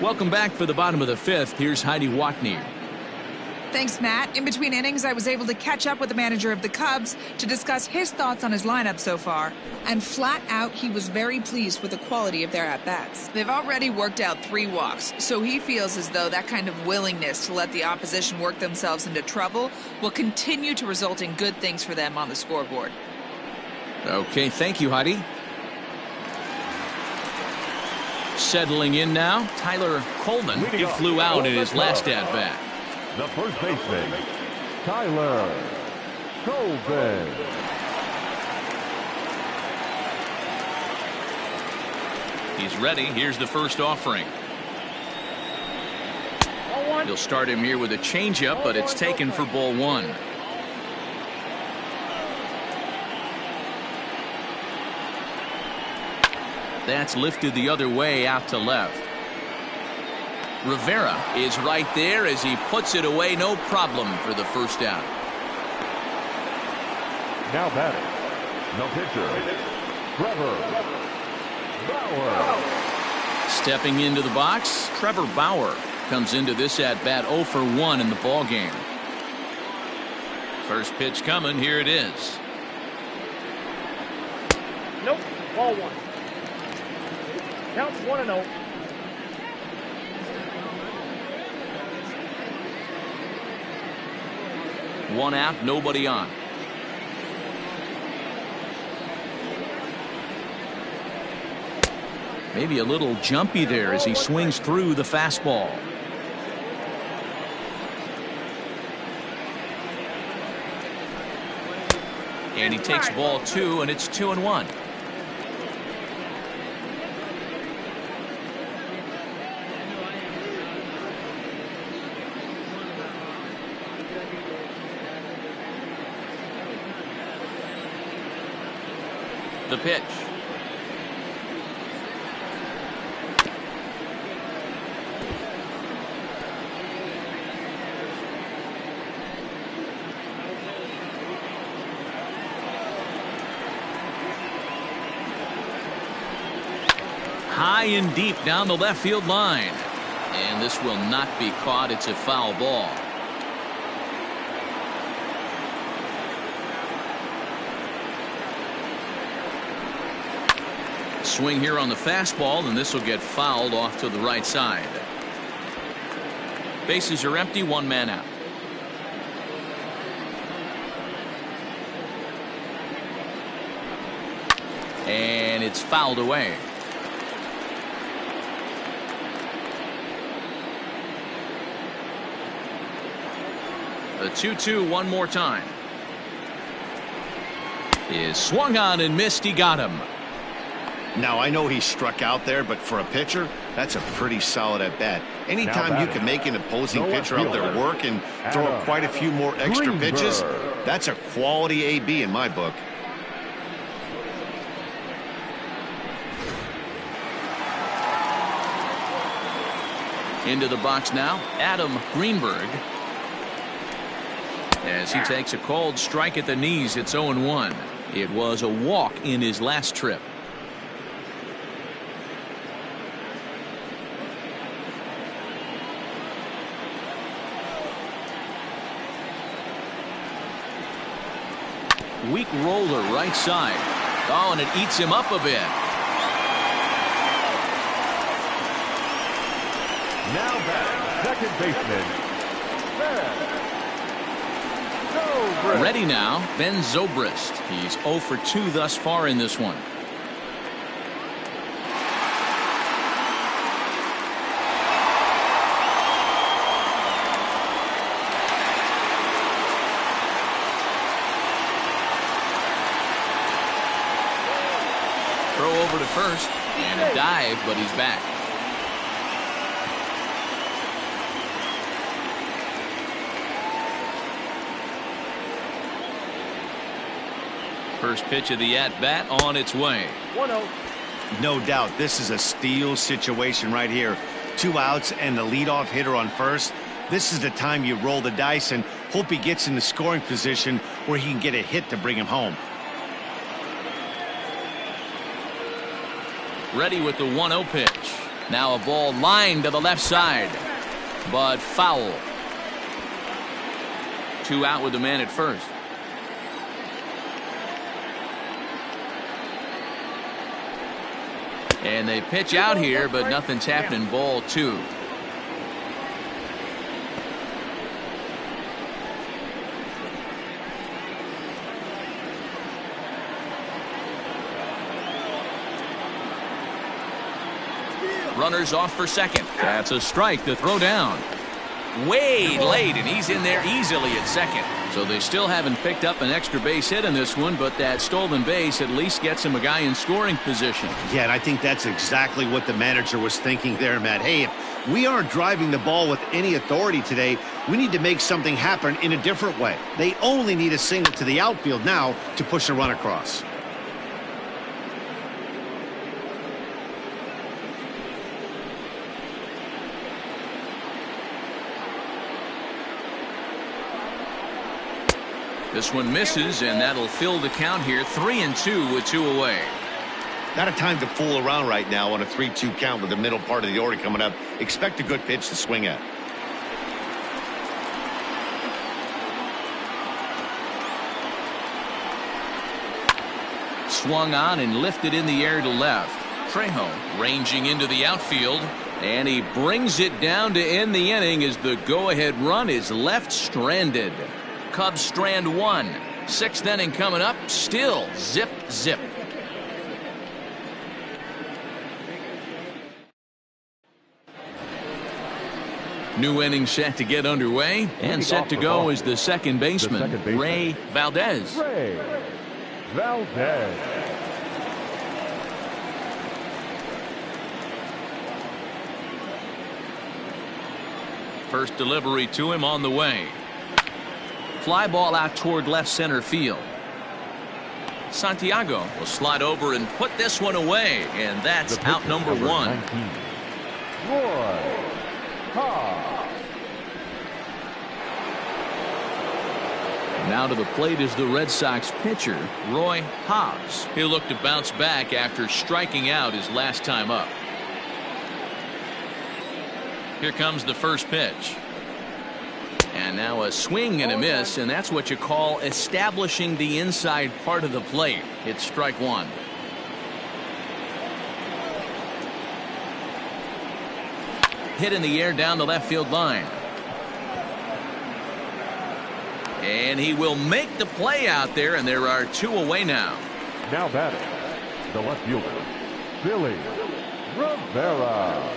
Welcome back for the bottom of the 5th. Here's Heidi Watney. Thanks, Matt. In between innings, I was able to catch up with the manager of the Cubs to discuss his thoughts on his lineup so far. And flat out, he was very pleased with the quality of their at-bats. They've already worked out 3 walks, so he feels as though that kind of willingness to let the opposition work themselves into trouble will continue to result in good things for them on the scoreboard. Okay, thank you, Heidi. Settling in now, Tyler Coleman. He flew out in his last at-bat. The first baseman, Tyler Coleman. He's ready. Here's the first offering. He'll start him here with a changeup, but it's taken for ball 1. That's lifted the other way out to left. Rivera is right there as he puts it away, no problem for the first out. Now batting, the pitcher, Trevor Bauer. Stepping into the box, Trevor Bauer comes into this at bat 0 for 1 in the ball game. First pitch coming, here it is. Nope, ball 1. Counts 1-0. One out, nobody on. Maybe a little jumpy there as he swings through the fastball. And he takes ball 2, and it's 2-1. The pitch. High and deep down the left field line. And this will not be caught. It's a foul ball. Swing here on the fastball, and this will get fouled off to the right side. Bases are empty, one man out. And it's fouled away. The 2-2 one more time. Is swung on and missed. He got him. Now, I know he struck out there, but for a pitcher, that's a pretty solid at bat. Anytime you can make an opposing pitcher out there work and throw up quite a few more extra pitches, that's a quality AB in my book. Into the box now, Adam Greenberg. As he takes a cold strike at the knees, it's 0-1. It was a walk in his last trip. Weak roller right side. Oh, and it eats him up a bit. Now back, second baseman, Ben Zobrist. Ready now, Ben Zobrist. He's 0 for 2 thus far in this one. Throw over to first, and a dive, but he's back. First pitch of the at-bat on its way. 1-0. No doubt, this is a steal situation right here. 2 outs and the leadoff hitter on first. This is the time you roll the dice and hope he gets in the scoring position where he can get a hit to bring him home. Ready with the 1-0 pitch. Now a ball lined to the left side, but foul. 2 out with the man at first. And they pitch out here, but nothing's happening. Ball 2. Runners off for second. That's a strike to throw down. Way late, and he's in there easily at second. So they still haven't picked up an extra base hit in this one, but that stolen base at least gets him a guy in scoring position. Yeah, and I think that's exactly what the manager was thinking there, Matt. Hey, if we aren't driving the ball with any authority today, we need to make something happen in a different way. They only need a single to the outfield now to push a run across. This one misses, and that'll fill the count here. 3-2 with 2 away. Not a time to fool around right now on a 3-2 count with the middle part of the order coming up. Expect a good pitch to swing at. Swung on and lifted in the air to left. Trejo ranging into the outfield, and he brings it down to end the inning as the go-ahead run is left stranded. Cubs strand 1. 6th inning coming up. Still zip, zip. New inning set to get underway, and set to go is the second baseman, Ray Valdez. Ray Valdez. First delivery to him on the way. Fly ball out toward left center field. Santiago will slide over and put this one away, and that's out number 1. Roy Haas. Now to the plate is the Red Sox pitcher, Roy Haas. He'll look to bounce back after striking out his last time up. Here comes the first pitch. And now a swing and a miss, and that's what you call establishing the inside part of the plate. It's strike 1. Hit in the air down the left field line. And he will make the play out there, and there are 2 away now. Now batting, the left fielder, Billy Rivera.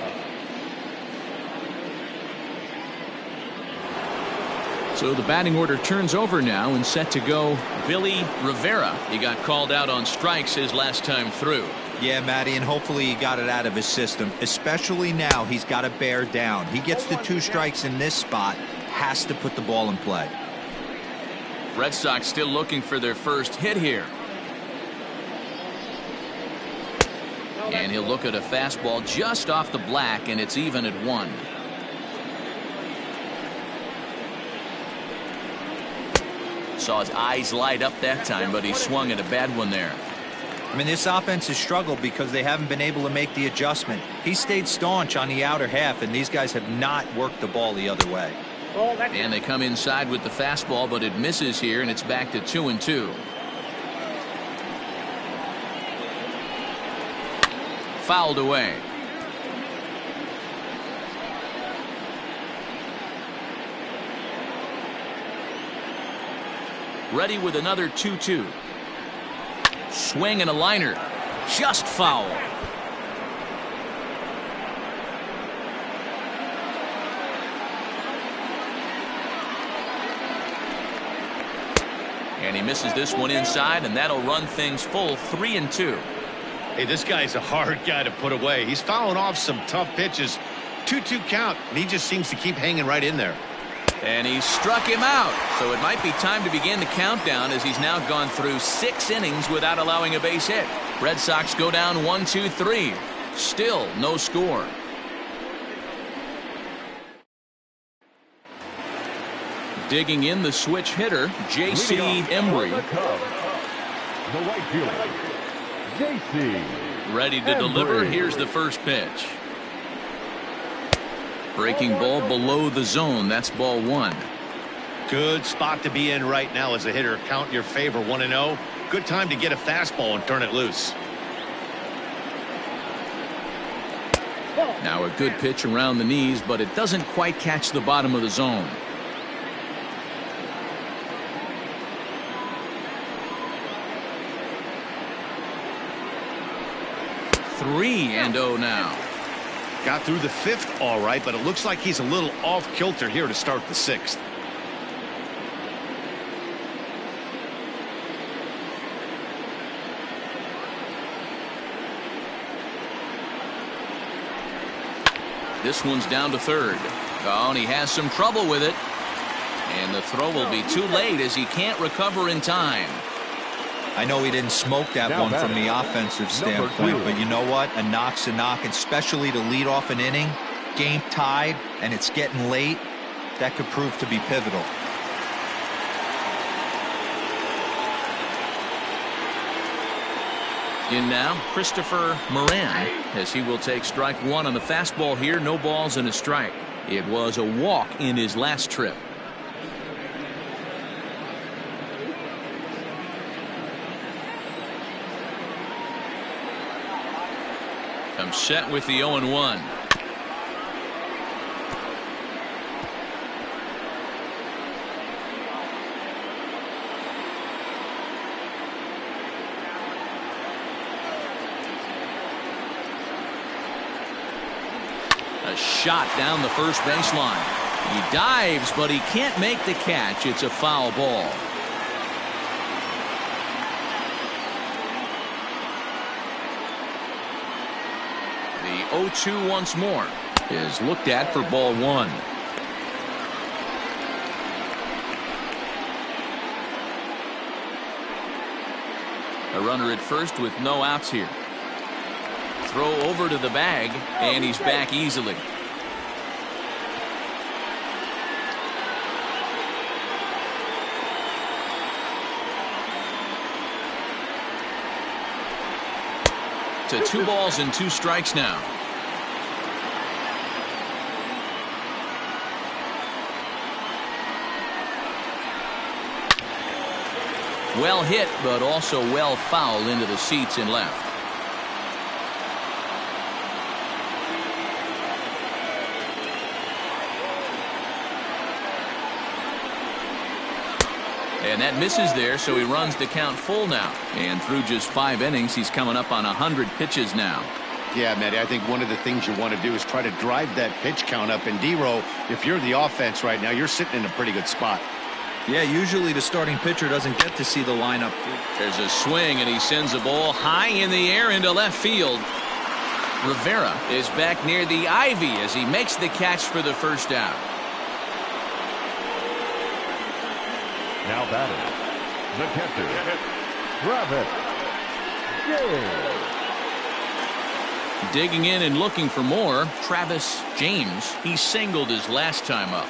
So the batting order turns over now and set to go Billy Rivera. He got called out on strikes his last time through. Yeah, Matty, and hopefully he got it out of his system. Especially now, he's got to bear down. He gets the 2 strikes in this spot, has to put the ball in play. Red Sox still looking for their first hit here. And he'll look at a fastball just off the black, and it's even at 1. Saw his eyes light up that time, but he swung at a bad one there. I mean, this offense has struggled because they haven't been able to make the adjustment. He stayed staunch on the outer half, and these guys have not worked the ball the other way. And they come inside with the fastball, but it misses here, and it's back to 2-2. Fouled away. Ready with another 2-2. Swing and a liner. Just foul. And he misses this one inside, and that'll run things full 3-2. Hey, this guy's a hard guy to put away. He's fouling off some tough pitches. 2-2 count, and he just seems to keep hanging right in there. And he struck him out. So it might be time to begin the countdown, as he's now gone through 6 innings without allowing a base hit. Red Sox go down 1-2-3. Still no score. Digging in the switch hitter, J.C. Embry. The right fielder, J.C. Ready to deliver. Here's the first pitch. Breaking ball below the zone. That's ball 1. Good spot to be in right now as a hitter. Count in your favor, 1-0. Good time to get a fastball and turn it loose. Now a good pitch around the knees, but it doesn't quite catch the bottom of the zone. Three and 0 now. Got through the 5th all right, but it looks like he's a little off kilter here to start the 6th. This one's down to 3rd. Oh, and he has some trouble with it. And the throw will be too late as he can't recover in time. I know he didn't smoke that one from the offensive standpoint, but you know what? A knock's a knock, especially to lead off an inning, game tied, and it's getting late. That could prove to be pivotal. In now, Christopher Moran, as he will take strike 1 on the fastball here. No balls and a strike. It was a walk in his last trip. Comes set with the 0-1. A shot down the first baseline. He dives, but he can't make the catch. It's a foul ball. The 0-2 once more is looked at for ball 1. A runner at first with no outs here. Throw over to the bag, and he's back easily. To 2 balls and 2 strikes now. Well hit, but also well fouled into the seats and left. And that misses there, so he runs the count full now. And through just 5 innings, he's coming up on 100 pitches now. Yeah, Matty, I think one of the things you want to do is try to drive that pitch count up. And D-Row, if you're the offense right now, you're sitting in a pretty good spot. Yeah, usually the starting pitcher doesn't get to see the lineup. There's a swing, and he sends a ball high in the air into left field. Rivera is back near the ivy as he makes the catch for the first out. Now batting, the catcher, Travis James. Digging in and looking for more, Travis James. He singled his last time up.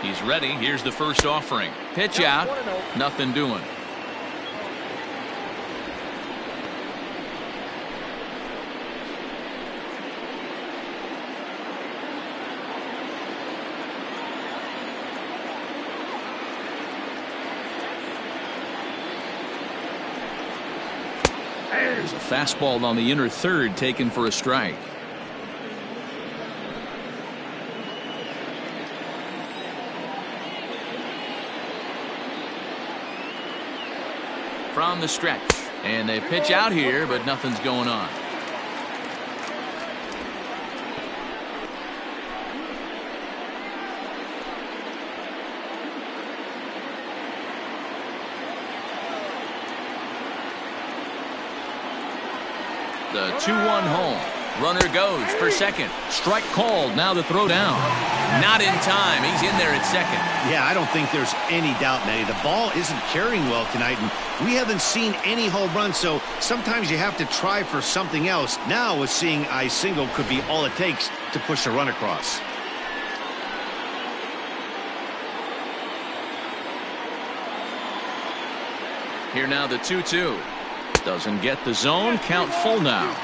He's ready. Here's the first offering. Pitch out. Nothing doing. There's a fastball on the inner third taken for a strike. From the stretch, and they pitch out here, but nothing's going on. The 2-1 home. Runner goes for second. Strike called. Now the throw down. Not in time. He's in there at second. Yeah, I don't think there's any doubt, Manny. The ball isn't carrying well tonight, and we haven't seen any home runs, so sometimes you have to try for something else. Now, with seeing I single could be all it takes to push a run across. Here now the 2-2. Doesn't get the zone. Count full now.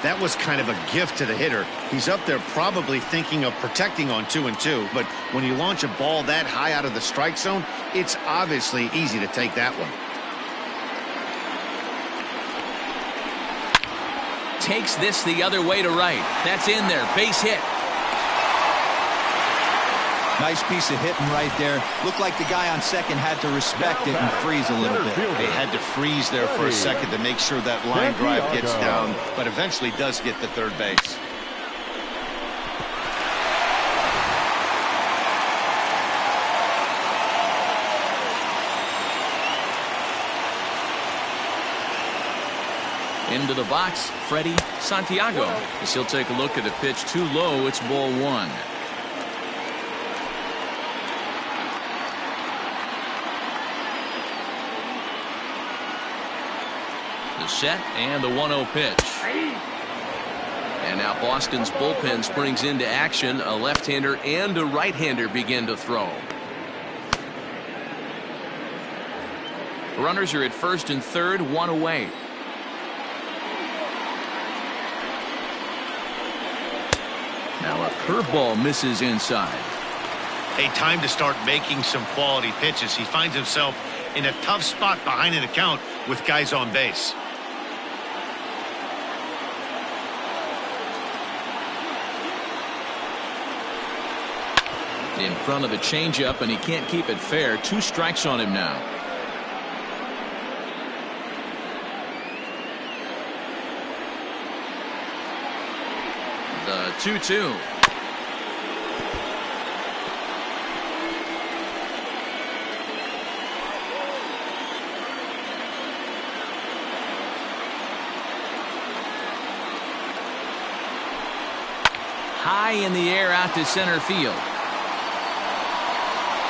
That was kind of a gift to the hitter. He's up there probably thinking of protecting on 2-2, but when you launch a ball that high out of the strike zone, it's obviously easy to take that one. Takes this the other way to right. That's in there. Base hit. Nice piece of hitting right there. Looked like the guy on second had to respect it and freeze a little bit. They had to freeze there for a second to make sure that line drive gets down, but eventually does get to third base. Into the box, Freddie Santiago. As he'll take a look at a pitch too low. It's ball 1. The set and the 1-0 pitch. And now Boston's bullpen springs into action. A left-hander and a right-hander begin to throw. Runners are at first and third, 1 away. Now a curveball misses inside. A time to start making some quality pitches. He finds himself in a tough spot behind an account with guys on base. In front of the changeup, and he can't keep it fair. 2 strikes on him now. The 2-2. High in the air out to center field.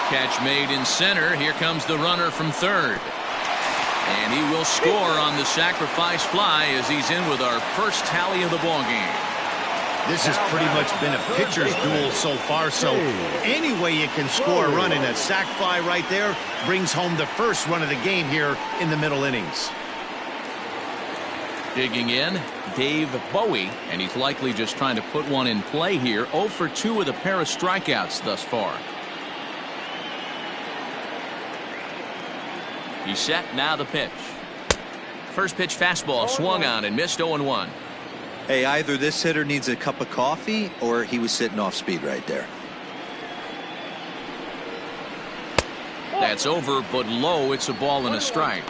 Catch made in center. Here comes the runner from third. And he will score on the sacrifice fly as he's in with our first tally of the ball game. This has pretty much been a pitcher's duel so far, so any way you can score a run, in a sac fly right there brings home the first run of the game here in the middle innings. Digging in, Dave Bowie, and he's likely just trying to put one in play here. 0 for 2 with a pair of strikeouts thus far. He's set, now the pitch. First pitch fastball swung on and missed 0-1. Hey, either this hitter needs a cup of coffee or he was sitting off speed right there. That's over, but low. It's a ball and a strike.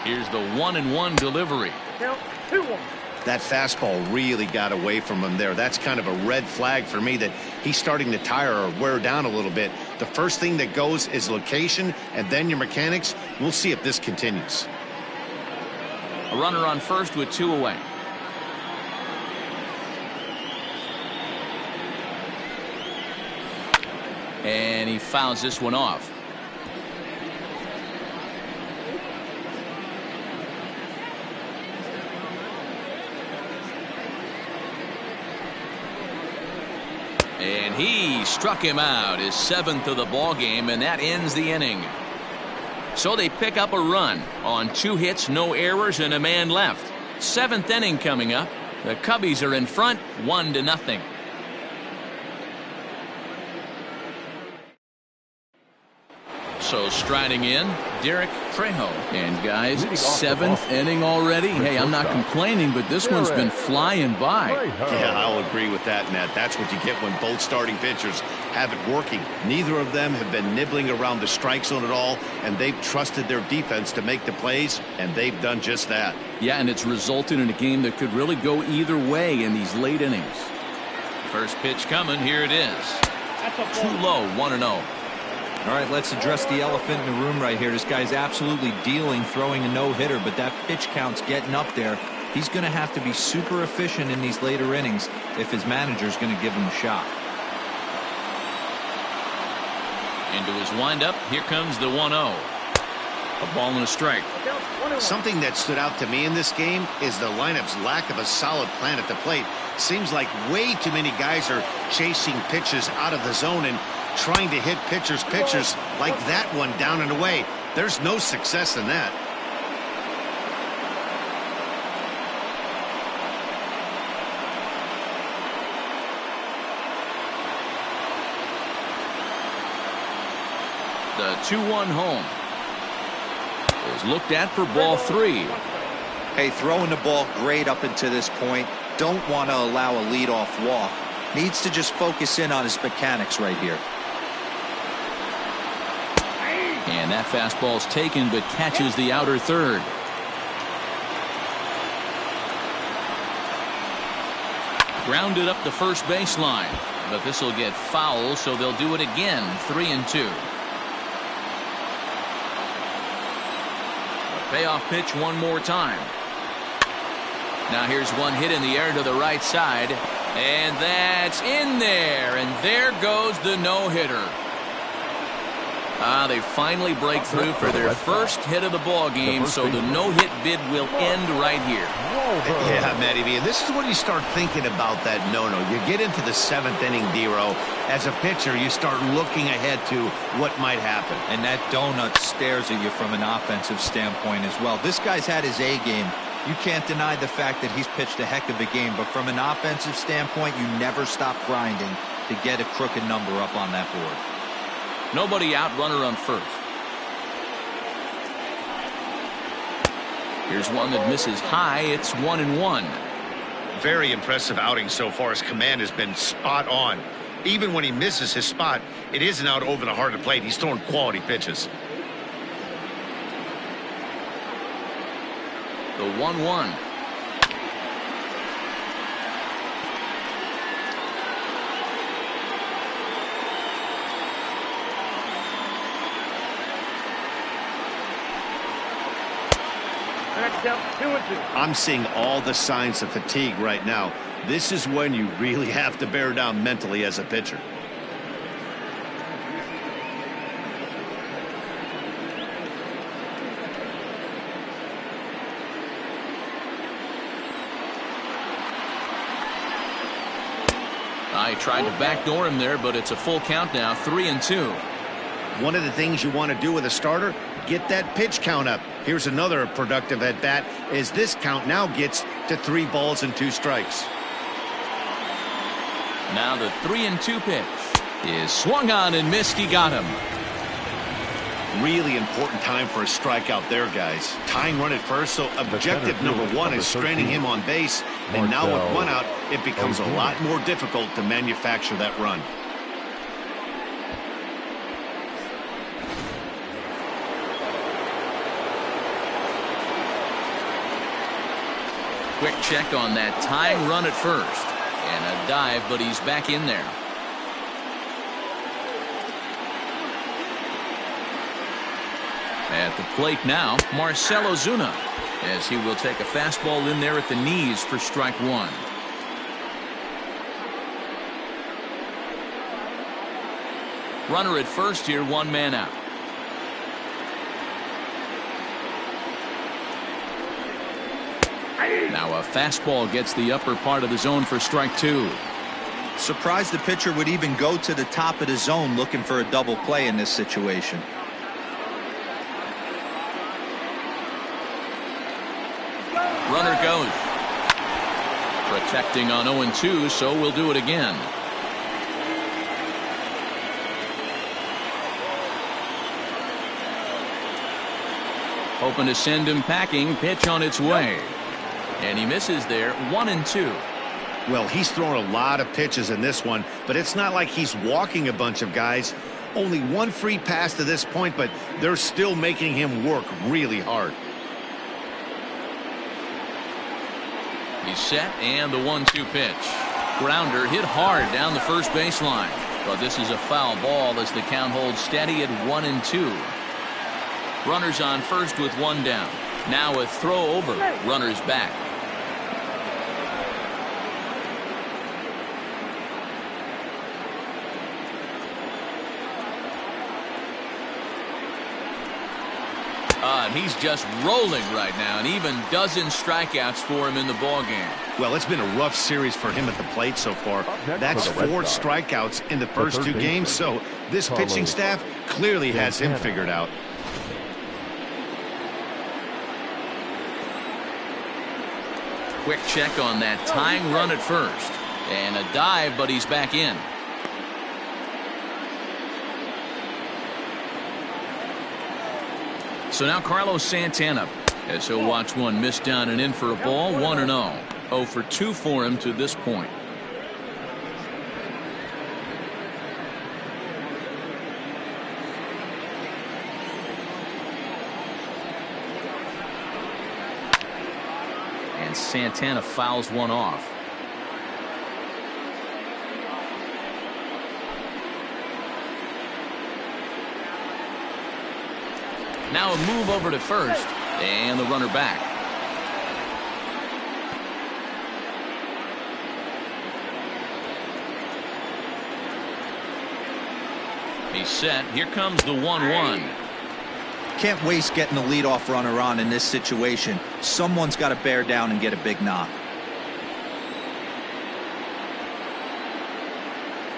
Here's the 1-1 delivery. Count 2-1. That fastball really got away from him there. That's kind of a red flag for me that he's starting to tire or wear down a little bit. The first thing that goes is location and then your mechanics. We'll see if this continues. A runner on first with 2 away. And he fouls this one off. And he struck him out, his 7th of the ball game, and that ends the inning. So they pick up a run on 2 hits, no errors, and a man left. 7th inning coming up. The Cubbies are in front, 1-0. So striding in, Derek Trejo. And guys, 7th inning already. Hey, I'm not complaining, but this one's been flying by. Yeah, I'll agree with that, Nat. That's what you get when both starting pitchers have it working. Neither of them have been nibbling around the strike zone at all, and they've trusted their defense to make the plays, and they've done just that. Yeah, and it's resulted in a game that could really go either way in these late innings. First pitch coming. Here it is. Too low, 1-0. All right, let's address the elephant in the room right here. This guy's absolutely dealing, throwing a no-hitter, but that pitch count's getting up there. He's going to have to be super efficient in these later innings if his manager's going to give him a shot. Into his windup, here comes the 1-0. A ball and a strike. Something that stood out to me in this game is the lineup's lack of a solid plan at the plate. Seems like way too many guys are chasing pitches out of the zone and trying to hit pitchers like that one down and away. There's no success in that. The 2-1 home is looked at for ball 3. Hey, throwing the ball great up until this point. Don't want to allow a leadoff walk. Needs to just focus in on his mechanics right here. And that fastball's taken but catches the outer third. Grounded up the first baseline, but this will get foul, so they'll do it again. 3-2. A payoff pitch one more time. Now here's one hit in the air to the right side, and that's in there, and there goes the no-hitter. They finally break through for their first hit of the ball game, so the no-hit bid will end right here. Yeah, Matty B, and this is when you start thinking about that no-no. You get into the 7th inning, D-Row. As a pitcher, you start looking ahead to what might happen. And that donut stares at you from an offensive standpoint as well. This guy's had his A game. You can't deny the fact that he's pitched a heck of a game, but from an offensive standpoint, you never stop grinding to get a crooked number up on that board. Nobody out, runner on first. Here's one that misses high. It's 1-1. Very impressive outing so far. His command has been spot on. Even when he misses his spot, it isn't out over the heart of the plate. He's throwing quality pitches. The 1-1. I'm seeing all the signs of fatigue right now. This is when you really have to bear down mentally as a pitcher. I tried to backdoor him there, but it's a full count now. 3-2. One of the things you want to do with a starter, get that pitch count up. Here's another productive at bat as this count now gets to 3 balls and 2 strikes. Now the 3-2 pitch is swung on and missed. He got him. Really important time for a strikeout there, guys. Tying run at first, so objective number one is stranding him on base. And now with one out, it becomes a lot more difficult to manufacture that run. Quick check on that tying run at first. And a dive, but he's back in there. At the plate now, Marcell Ozuna, as he will take a fastball in there at the knees for strike one. Runner at first here, one man out. Now a fastball gets the upper part of the zone for strike two. Surprised the pitcher would even go to the top of the zone looking for a double play in this situation. Runner goes. Protecting on 0-2, so we'll do it again. Hoping to send him packing. Pitch on its way. And he misses there. 1-2. Well, he's thrown a lot of pitches in this one, but it's not like he's walking a bunch of guys. Only one free pass to this point, but they're still making him work really hard. He's set, and the 1-2 pitch. Grounder hit hard down the first baseline. But this is a foul ball as the count holds steady at 1-2. Runners on first with one down. Now a throw over. Runners back. And he's just rolling right now, and even dozen strikeouts for him in the ballgame. Well, it's been a rough series for him at the plate so far. That's 4 strikeouts in the first 2 games, so this pitching staff clearly has him figured out. Quick check on that tying run at first. And a dive, but he's back in. So now Carlos Santana, as he'll watch one miss down and in for a ball. 1-0. 0 for 2 for him to this point. And Santana fouls one off. Now a move over to first, and the runner back. He's set. Here comes the 1-1. Can't waste getting the leadoff runner on in this situation. Someone's got to bear down and get a big knock.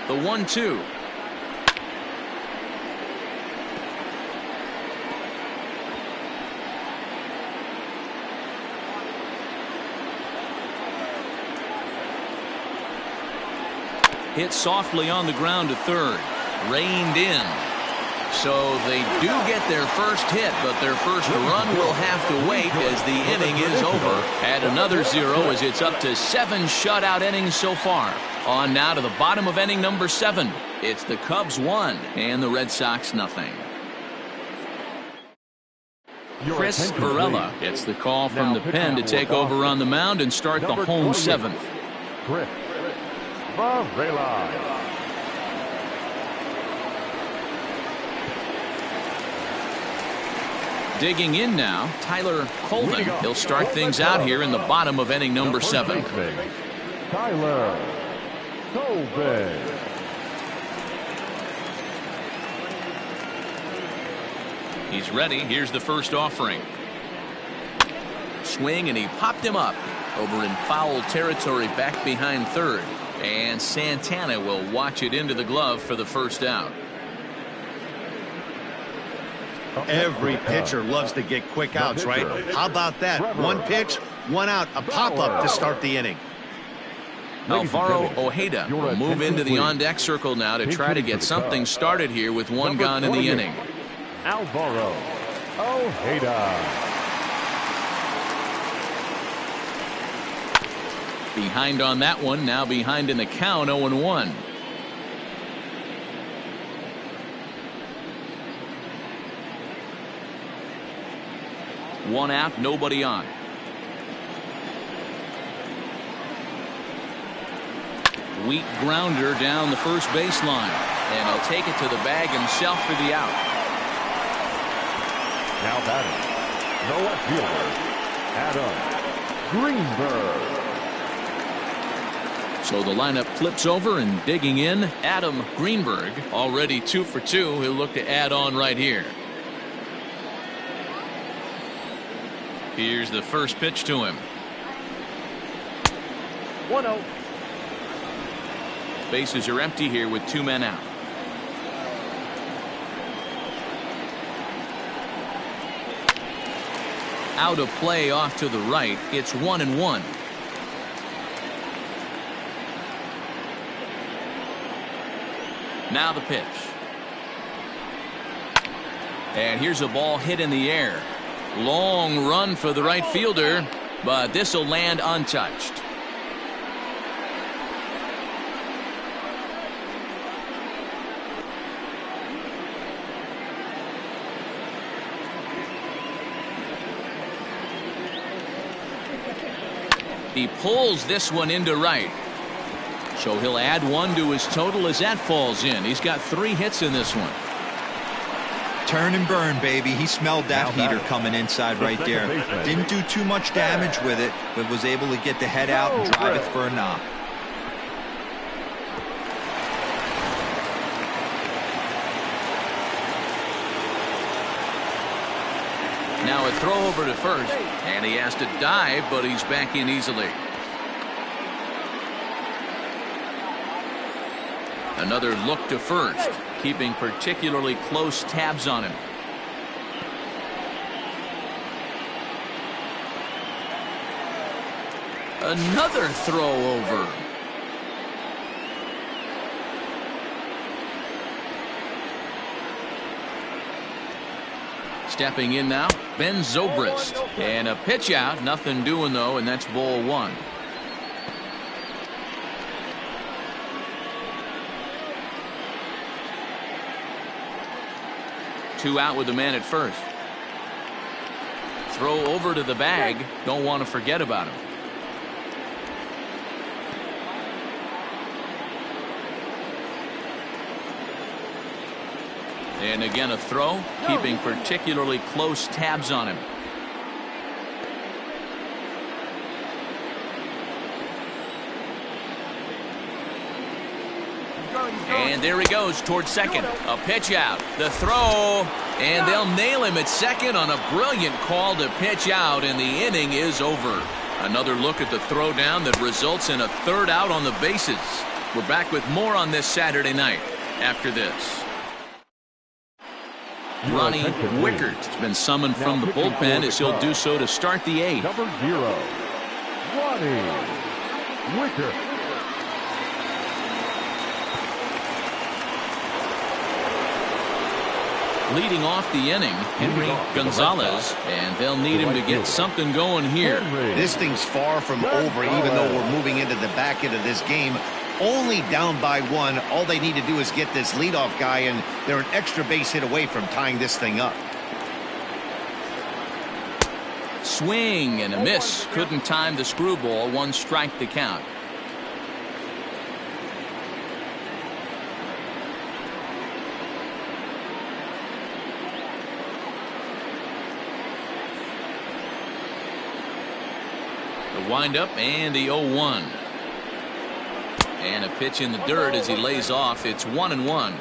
The 1-2. Hit softly on the ground to third. Reined in. So they do get their first hit, but their first run will have to wait as the inning is over. Add another 0 as it's up to 7 shutout innings so far. On now to the bottom of inning number 7. It's the Cubs 1 and the Red Sox nothing. Chris Varela gets the call from the pen to take over on the mound and start the home 7th. Chris Varela. Digging in now, Tyler Colvin. He'll start things out here in the bottom of inning number 7. Tyler Colvin. He's ready. Here's the first offering. Swing, and he popped him up over in foul territory back behind third. And Santana will watch it into the glove for the first out. Every pitcher loves to get quick outs, right? How about that? One pitch, one out, a pop-up to start the inning. Alvaro Ojeda will move into the on-deck circle now to try to get something started here with one gone in the inning. Alvaro Ojeda. Behind on that one, now behind in the count, 0-1. One out, nobody on. Weak grounder down the first baseline, and he'll take it to the bag himself for the out. Now batting, the left fielder, Adam Greenberg. So the lineup flips over, and digging in, Adam Greenberg, already 2 for 2. He'll look to add on right here. Here's the first pitch to him. 1-0. Bases are empty here with 2 men out. Out of play off to the right. It's 1-1. Now the pitch. And here's a ball hit in the air. Long run for the right fielder, but this will land untouched. He pulls this one into right. So he'll add 1 to his total as that falls in. He's got 3 hits in this one. Turn and burn, baby. He smelled that heater coming inside right there. Didn't do too much damage with it, but was able to get the head out and drive it for a knock. Now a throw over to first, and he has to dive, but he's back in easily. Another look to first, keeping particularly close tabs on him. Another throw over. Stepping in now, Ben Zobrist. And a pitch out, nothing doing though, and that's ball 1. Two out with the man at first. Throw over to the bag. Don't want to forget about him. And again a throw, keeping particularly close tabs on him. And there he goes towards second. A pitch out. The throw. And they'll nail him at second on a brilliant call to pitch out, and the inning is over. Another look at the throw down that results in a 3rd out on the bases. We're back with more on this Saturday night after this. Ronnie Wickert has been summoned from the bullpen as he'll do so to start the 8th. Number 0, Ronnie Wickert. Leading off the inning, Henry Gonzalez, and they'll need him to get something going here. This thing's far from over, even though we're moving into the back end of this game. Only down by 1. All they need to do is get this leadoff guy, and they're an extra base hit away from tying this thing up. Swing and a miss. Couldn't time the screwball. 1 strike the count. The windup and the 0-1. And a pitch in the dirt as he lays off. It's 1-1.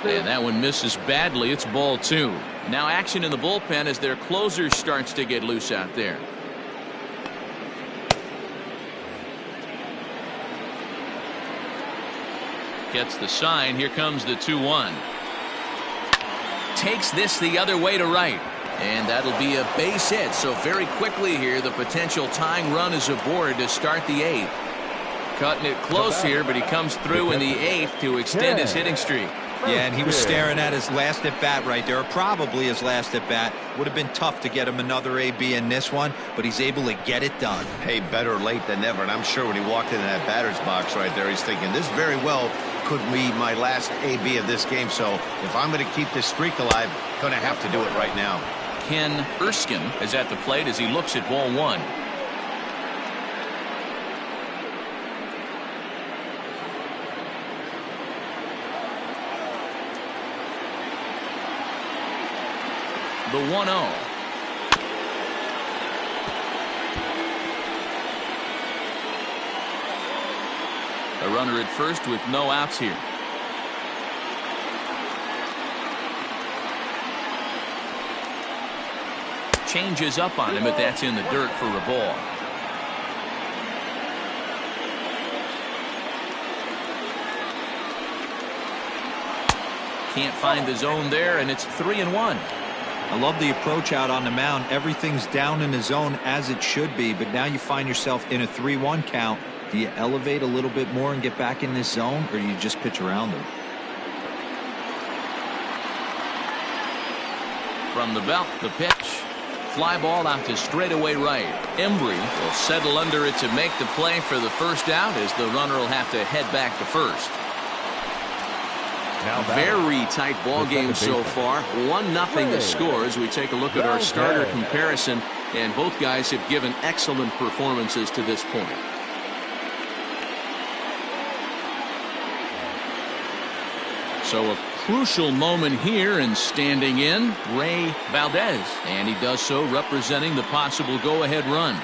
And that one misses badly. It's ball 2. Now action in the bullpen as their closer starts to get loose out there. Gets the sign. Here comes the 2-1. Takes this the other way to right. And that'll be a base hit. So very quickly here, the potential tying run is aboard to start the 8th. Cutting it close here, but he comes through in the 8th to extend his hitting streak. Yeah, and he was staring at his last at bat right there, probably his last at bat. Would have been tough to get him another AB in this one, but he's able to get it done. Hey, better late than never. And I'm sure when he walked into that batter's box right there, he's thinking this very well could be my last AB of this game. So if I'm going to keep this streak alive, I'm going to have to do it right now. Ken Erskine is at the plate as he looks at ball 1. The 1-0. A runner at first with no outs here. Changes up on him, but that's in the dirt for a ball. Can't find the zone there, and it's 3-1. I love the approach out on the mound. Everything's down in the zone as it should be, but now you find yourself in a 3-1 count. Do you elevate a little bit more and get back in this zone, or do you just pitch around him? From the belt, the pitch. Fly ball out to straightaway right. Embry will settle under it to make the play for the first out, as the runner will have to head back to first. Very tight ball game so far. 1-0 the score as we take a look at our starter comparison, and both guys have given excellent performances to this point. So a crucial moment here, and standing in, Ray Valdez, and he does so representing the possible go-ahead run.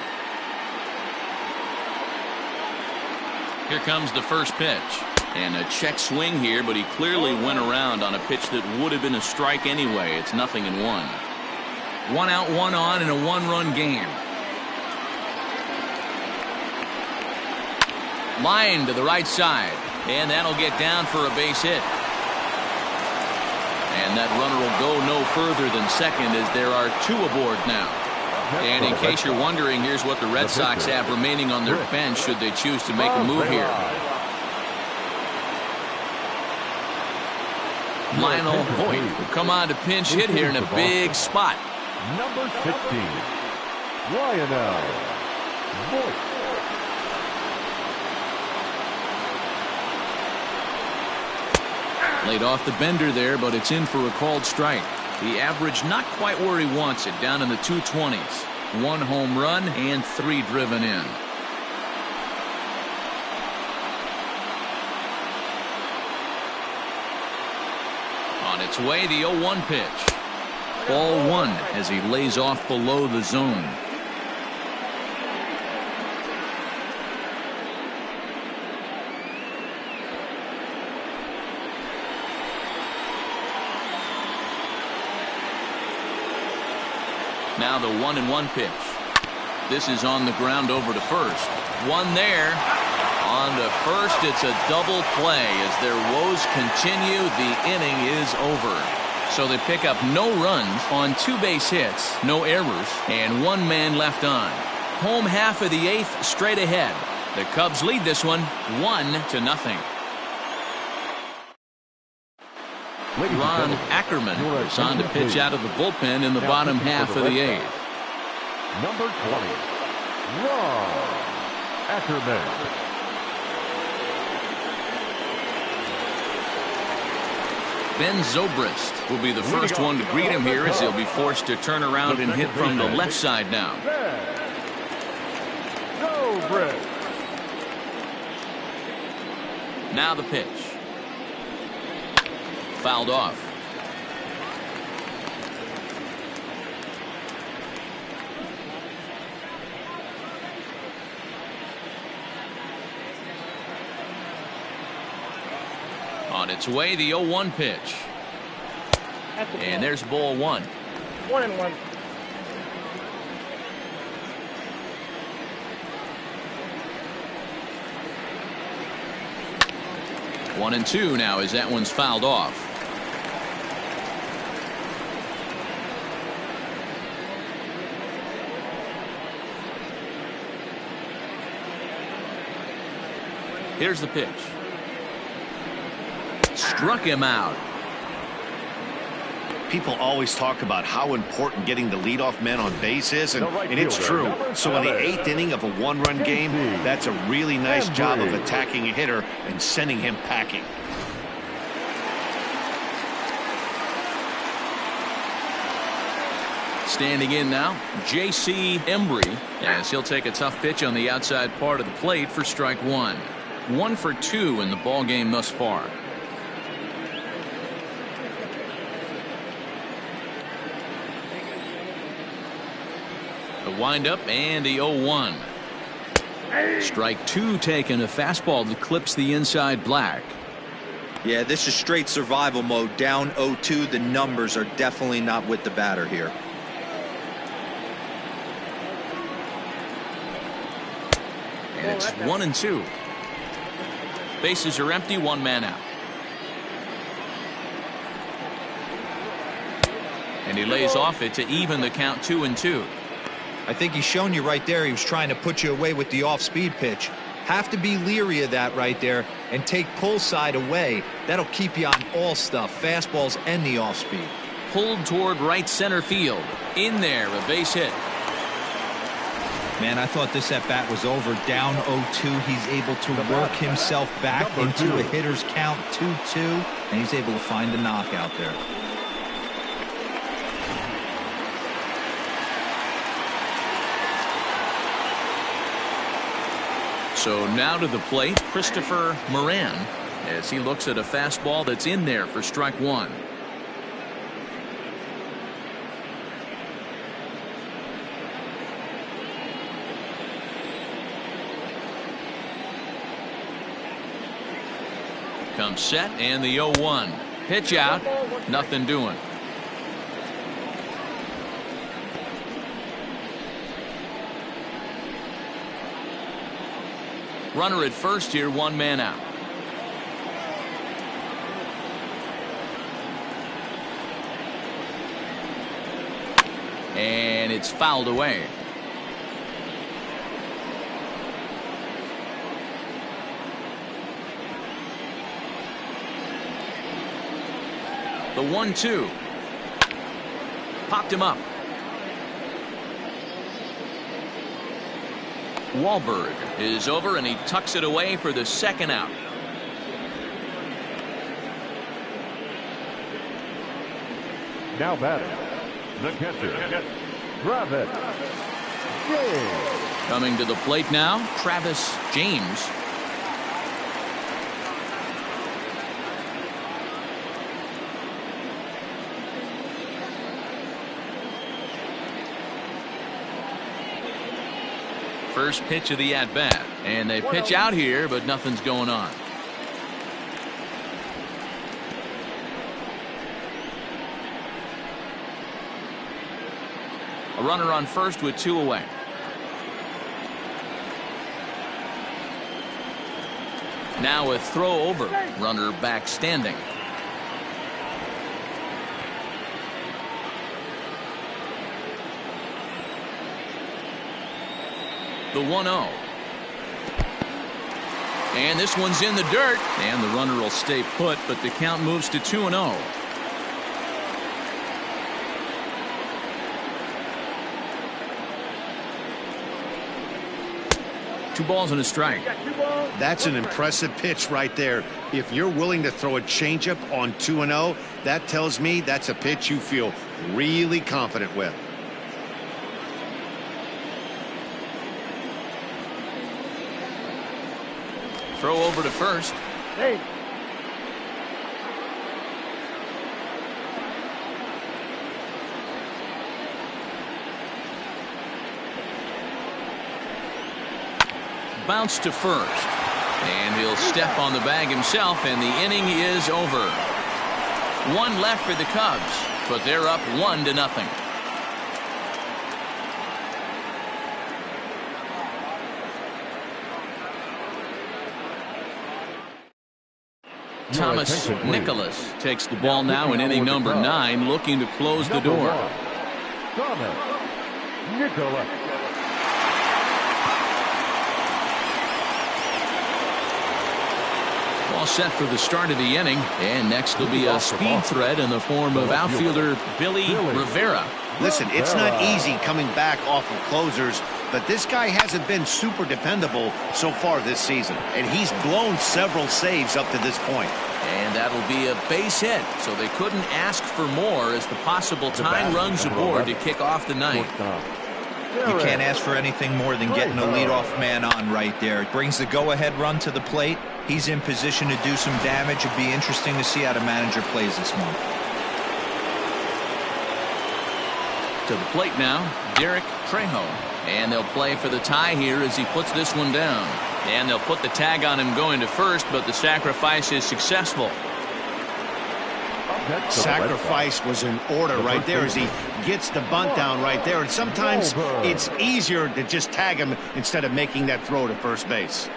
Here comes the first pitch. And a check swing here, but he clearly went around on a pitch that would have been a strike anyway. It's 0-1. 1 out, 1 on in a 1-run game. Line to the right side, and that'll get down for a base hit. And that runner will go no further than second, as there are 2 aboard now. And in case you're wondering, here's what the Red Sox have remaining on their bench should they choose to make a move here. Lionel Hoyt will come on to pinch hit here in a big spot. Number 16, Lionel Hoyt. Laid off the bender there, but it's in for a called strike. The average not quite where he wants it, down in the 220s. 1 home run and 3 driven in. On its way, the 0-1 pitch. Ball 1 as he lays off below the zone. Now the 1-1 pitch. This is on the ground over to first. One there. On to first, it's a double play as their woes continue. The inning is over. So they pick up no runs on 2 base hits, no errors, and 1 man left on. Home half of the 8th straight ahead. The Cubs lead this one 1-0. Ron Ackerman is on to pitch out of the bullpen in the bottom half of the 8th. Number 20, Ron Ackerman. Ben Zobrist will be the first one to greet him here, as he'll be forced to turn around and hit from the left side now. Zobrist. Now the pitch. Fouled off. On its way, the 0-1 pitch. And there's ball 1. 1-1. One and 2 now as that one's fouled off. Here's the pitch. Struck him out. People always talk about how important getting the leadoff man on base is, and it's true. So in the 8th inning of a one-run game, that's a really nice job of attacking a hitter and sending him packing. Standing in now, J.C. Embry, as he'll take a tough pitch on the outside part of the plate for strike one. 1 for 2 in the ball game thus far. The windup and the 0-1. Strike 2 taken, a fastball that clips the inside black. Yeah, this is straight survival mode. Down 0-2. The numbers are definitely not with the batter here. And it's 1-2. Bases are empty, 1 man out. And he lays off it to even the count 2-2. I think he's shown you right there he was trying to put you away with the off-speed pitch. Have to be leery of that right there and take pull side away. That'll keep you on all stuff, fastballs and the off-speed. Pulled toward right center field. In there, a base hit. Man, I thought this at-bat was over. Down 0-2. He's able to work himself back into a hitter's count 2-2, and he's able to find the knockout there. So now to the plate, Christopher Moran, as he looks at a fastball that's in there for strike 1. Comes set and the 0-1. Pitch out, nothing doing. Runner at first here, 1 man out. And it's fouled away. The 1-2. Popped him up. Wahlberg is over and he tucks it away for the second out. Now batting, the catcher, Travis James. Coming to the plate now, Travis James. First pitch of the at-bat, and they pitch out here, but nothing's going on. A runner on first with 2 away. Now a throw over, runner back standing. The 1-0. And this one's in the dirt, and the runner will stay put, but the count moves to 2-0. Two balls and a strike. That's an impressive pitch right there. If you're willing to throw a changeup on 2-0, that tells me that's a pitch you feel really confident with. Throw over to first. Hey. Bounce to first. And he'll step on the bag himself, and the inning is over. 1 left for the Cubs, but they're up 1-0. Thomas Nicholas takes the ball now in inning number 9, looking to close the door. Thomas Nicholas. All set for the start of the inning. And next will be a speed threat in the form of outfielder Billy Rivera. Listen, it's not easy coming back off of closers, but this guy hasn't been super dependable so far this season, and he's blown several saves up to this point. And that'll be a base hit, so they couldn't ask for more as the possible tying runs aboard to kick off the ninth. You can't ask for anything more than getting a leadoff man on right there. It brings the go-ahead run to the plate. He's in position to do some damage. It'd be interesting to see how the manager plays this one. To the plate now, Derek Trejo. And they'll play for the tie here as he puts this one down. And they'll put the tag on him going to first, but the sacrifice is successful. Sacrifice was in order right there as he gets the bunt down right there. And sometimes it's easier to just tag him instead of making that throw to first base.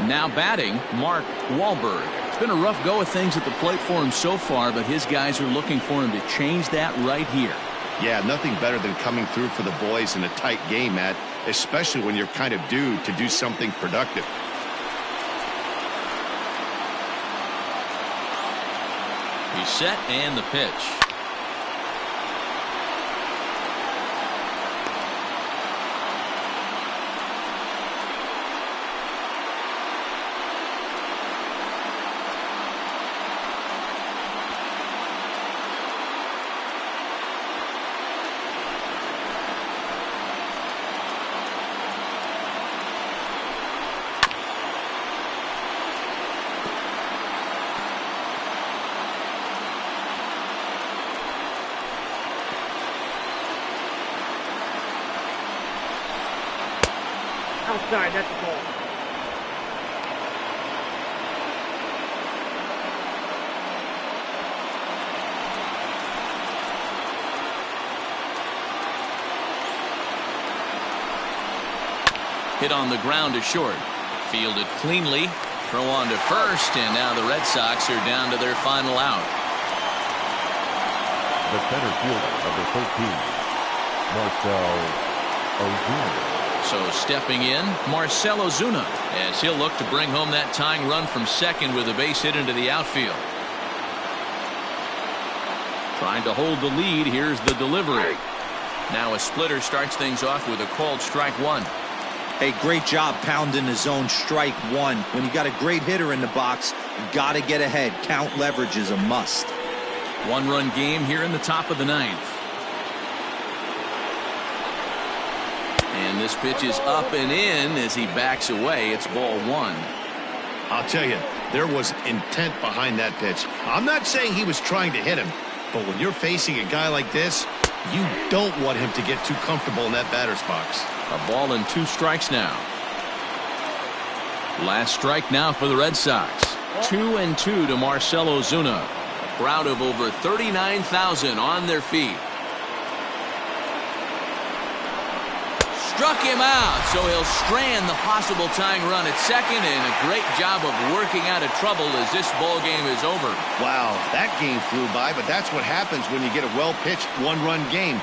Now batting, Mark Wahlberg. It's been a rough go of things at the plate for him so far, but his guys are looking for him to change that right here. Yeah, nothing better than coming through for the boys in a tight game, Matt, especially when you're kind of due to do something productive. He's set and the pitch. Outside, that's the ball. Hit on the ground to short. Fielded cleanly. Throw on to first, and now the Red Sox are down to their final out. The center fielder, number 13, Marcell Ozuna. So stepping in, Marcell Ozuna, as he'll look to bring home that tying run from second with a base hit into the outfield. Trying to hold the lead. Here's the delivery. Now a splitter starts things off with a called strike one. Hey, great job pounding the zone strike one. When you got a great hitter in the box, you got to get ahead. Count leverage is a must. One-run game here in the top of the ninth. And this pitch is up and in as he backs away. It's ball one. I'll tell you, there was intent behind that pitch. I'm not saying he was trying to hit him, but when you're facing a guy like this, you don't want him to get too comfortable in that batter's box. A ball and 2 strikes now. Last strike now for the Red Sox. 2-2 to Marcell Ozuna. A crowd of over 39,000 on their feet. Struck him out, so he'll strand the possible tying run at second, and a great job of working out of trouble as this ball game is over. Wow, that game flew by, but that's what happens when you get a well-pitched one-run game.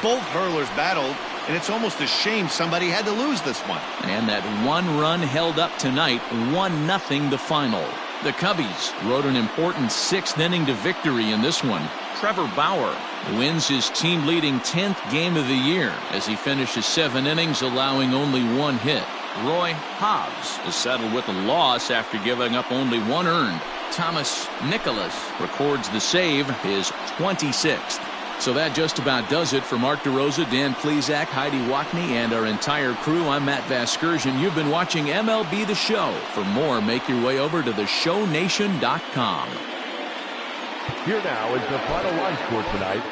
Both hurlers battled, and it's almost a shame somebody had to lose this one. And that one run held up tonight, 1-0 the final. The Cubbies rode an important 6th inning to victory in this one. Trevor Bauer wins his team-leading 10th game of the year as he finishes 7 innings, allowing only 1 hit. Roy Hobbs is settled with a loss after giving up only 1 earned. Thomas Nicholas records the save, his 26th. So that just about does it for Mark DeRosa, Dan Plesac, Heidi Watney, and our entire crew. I'm Matt Vasgersian. You've been watching MLB The Show. For more, make your way over to theshownation.com. Here now is the final line score tonight.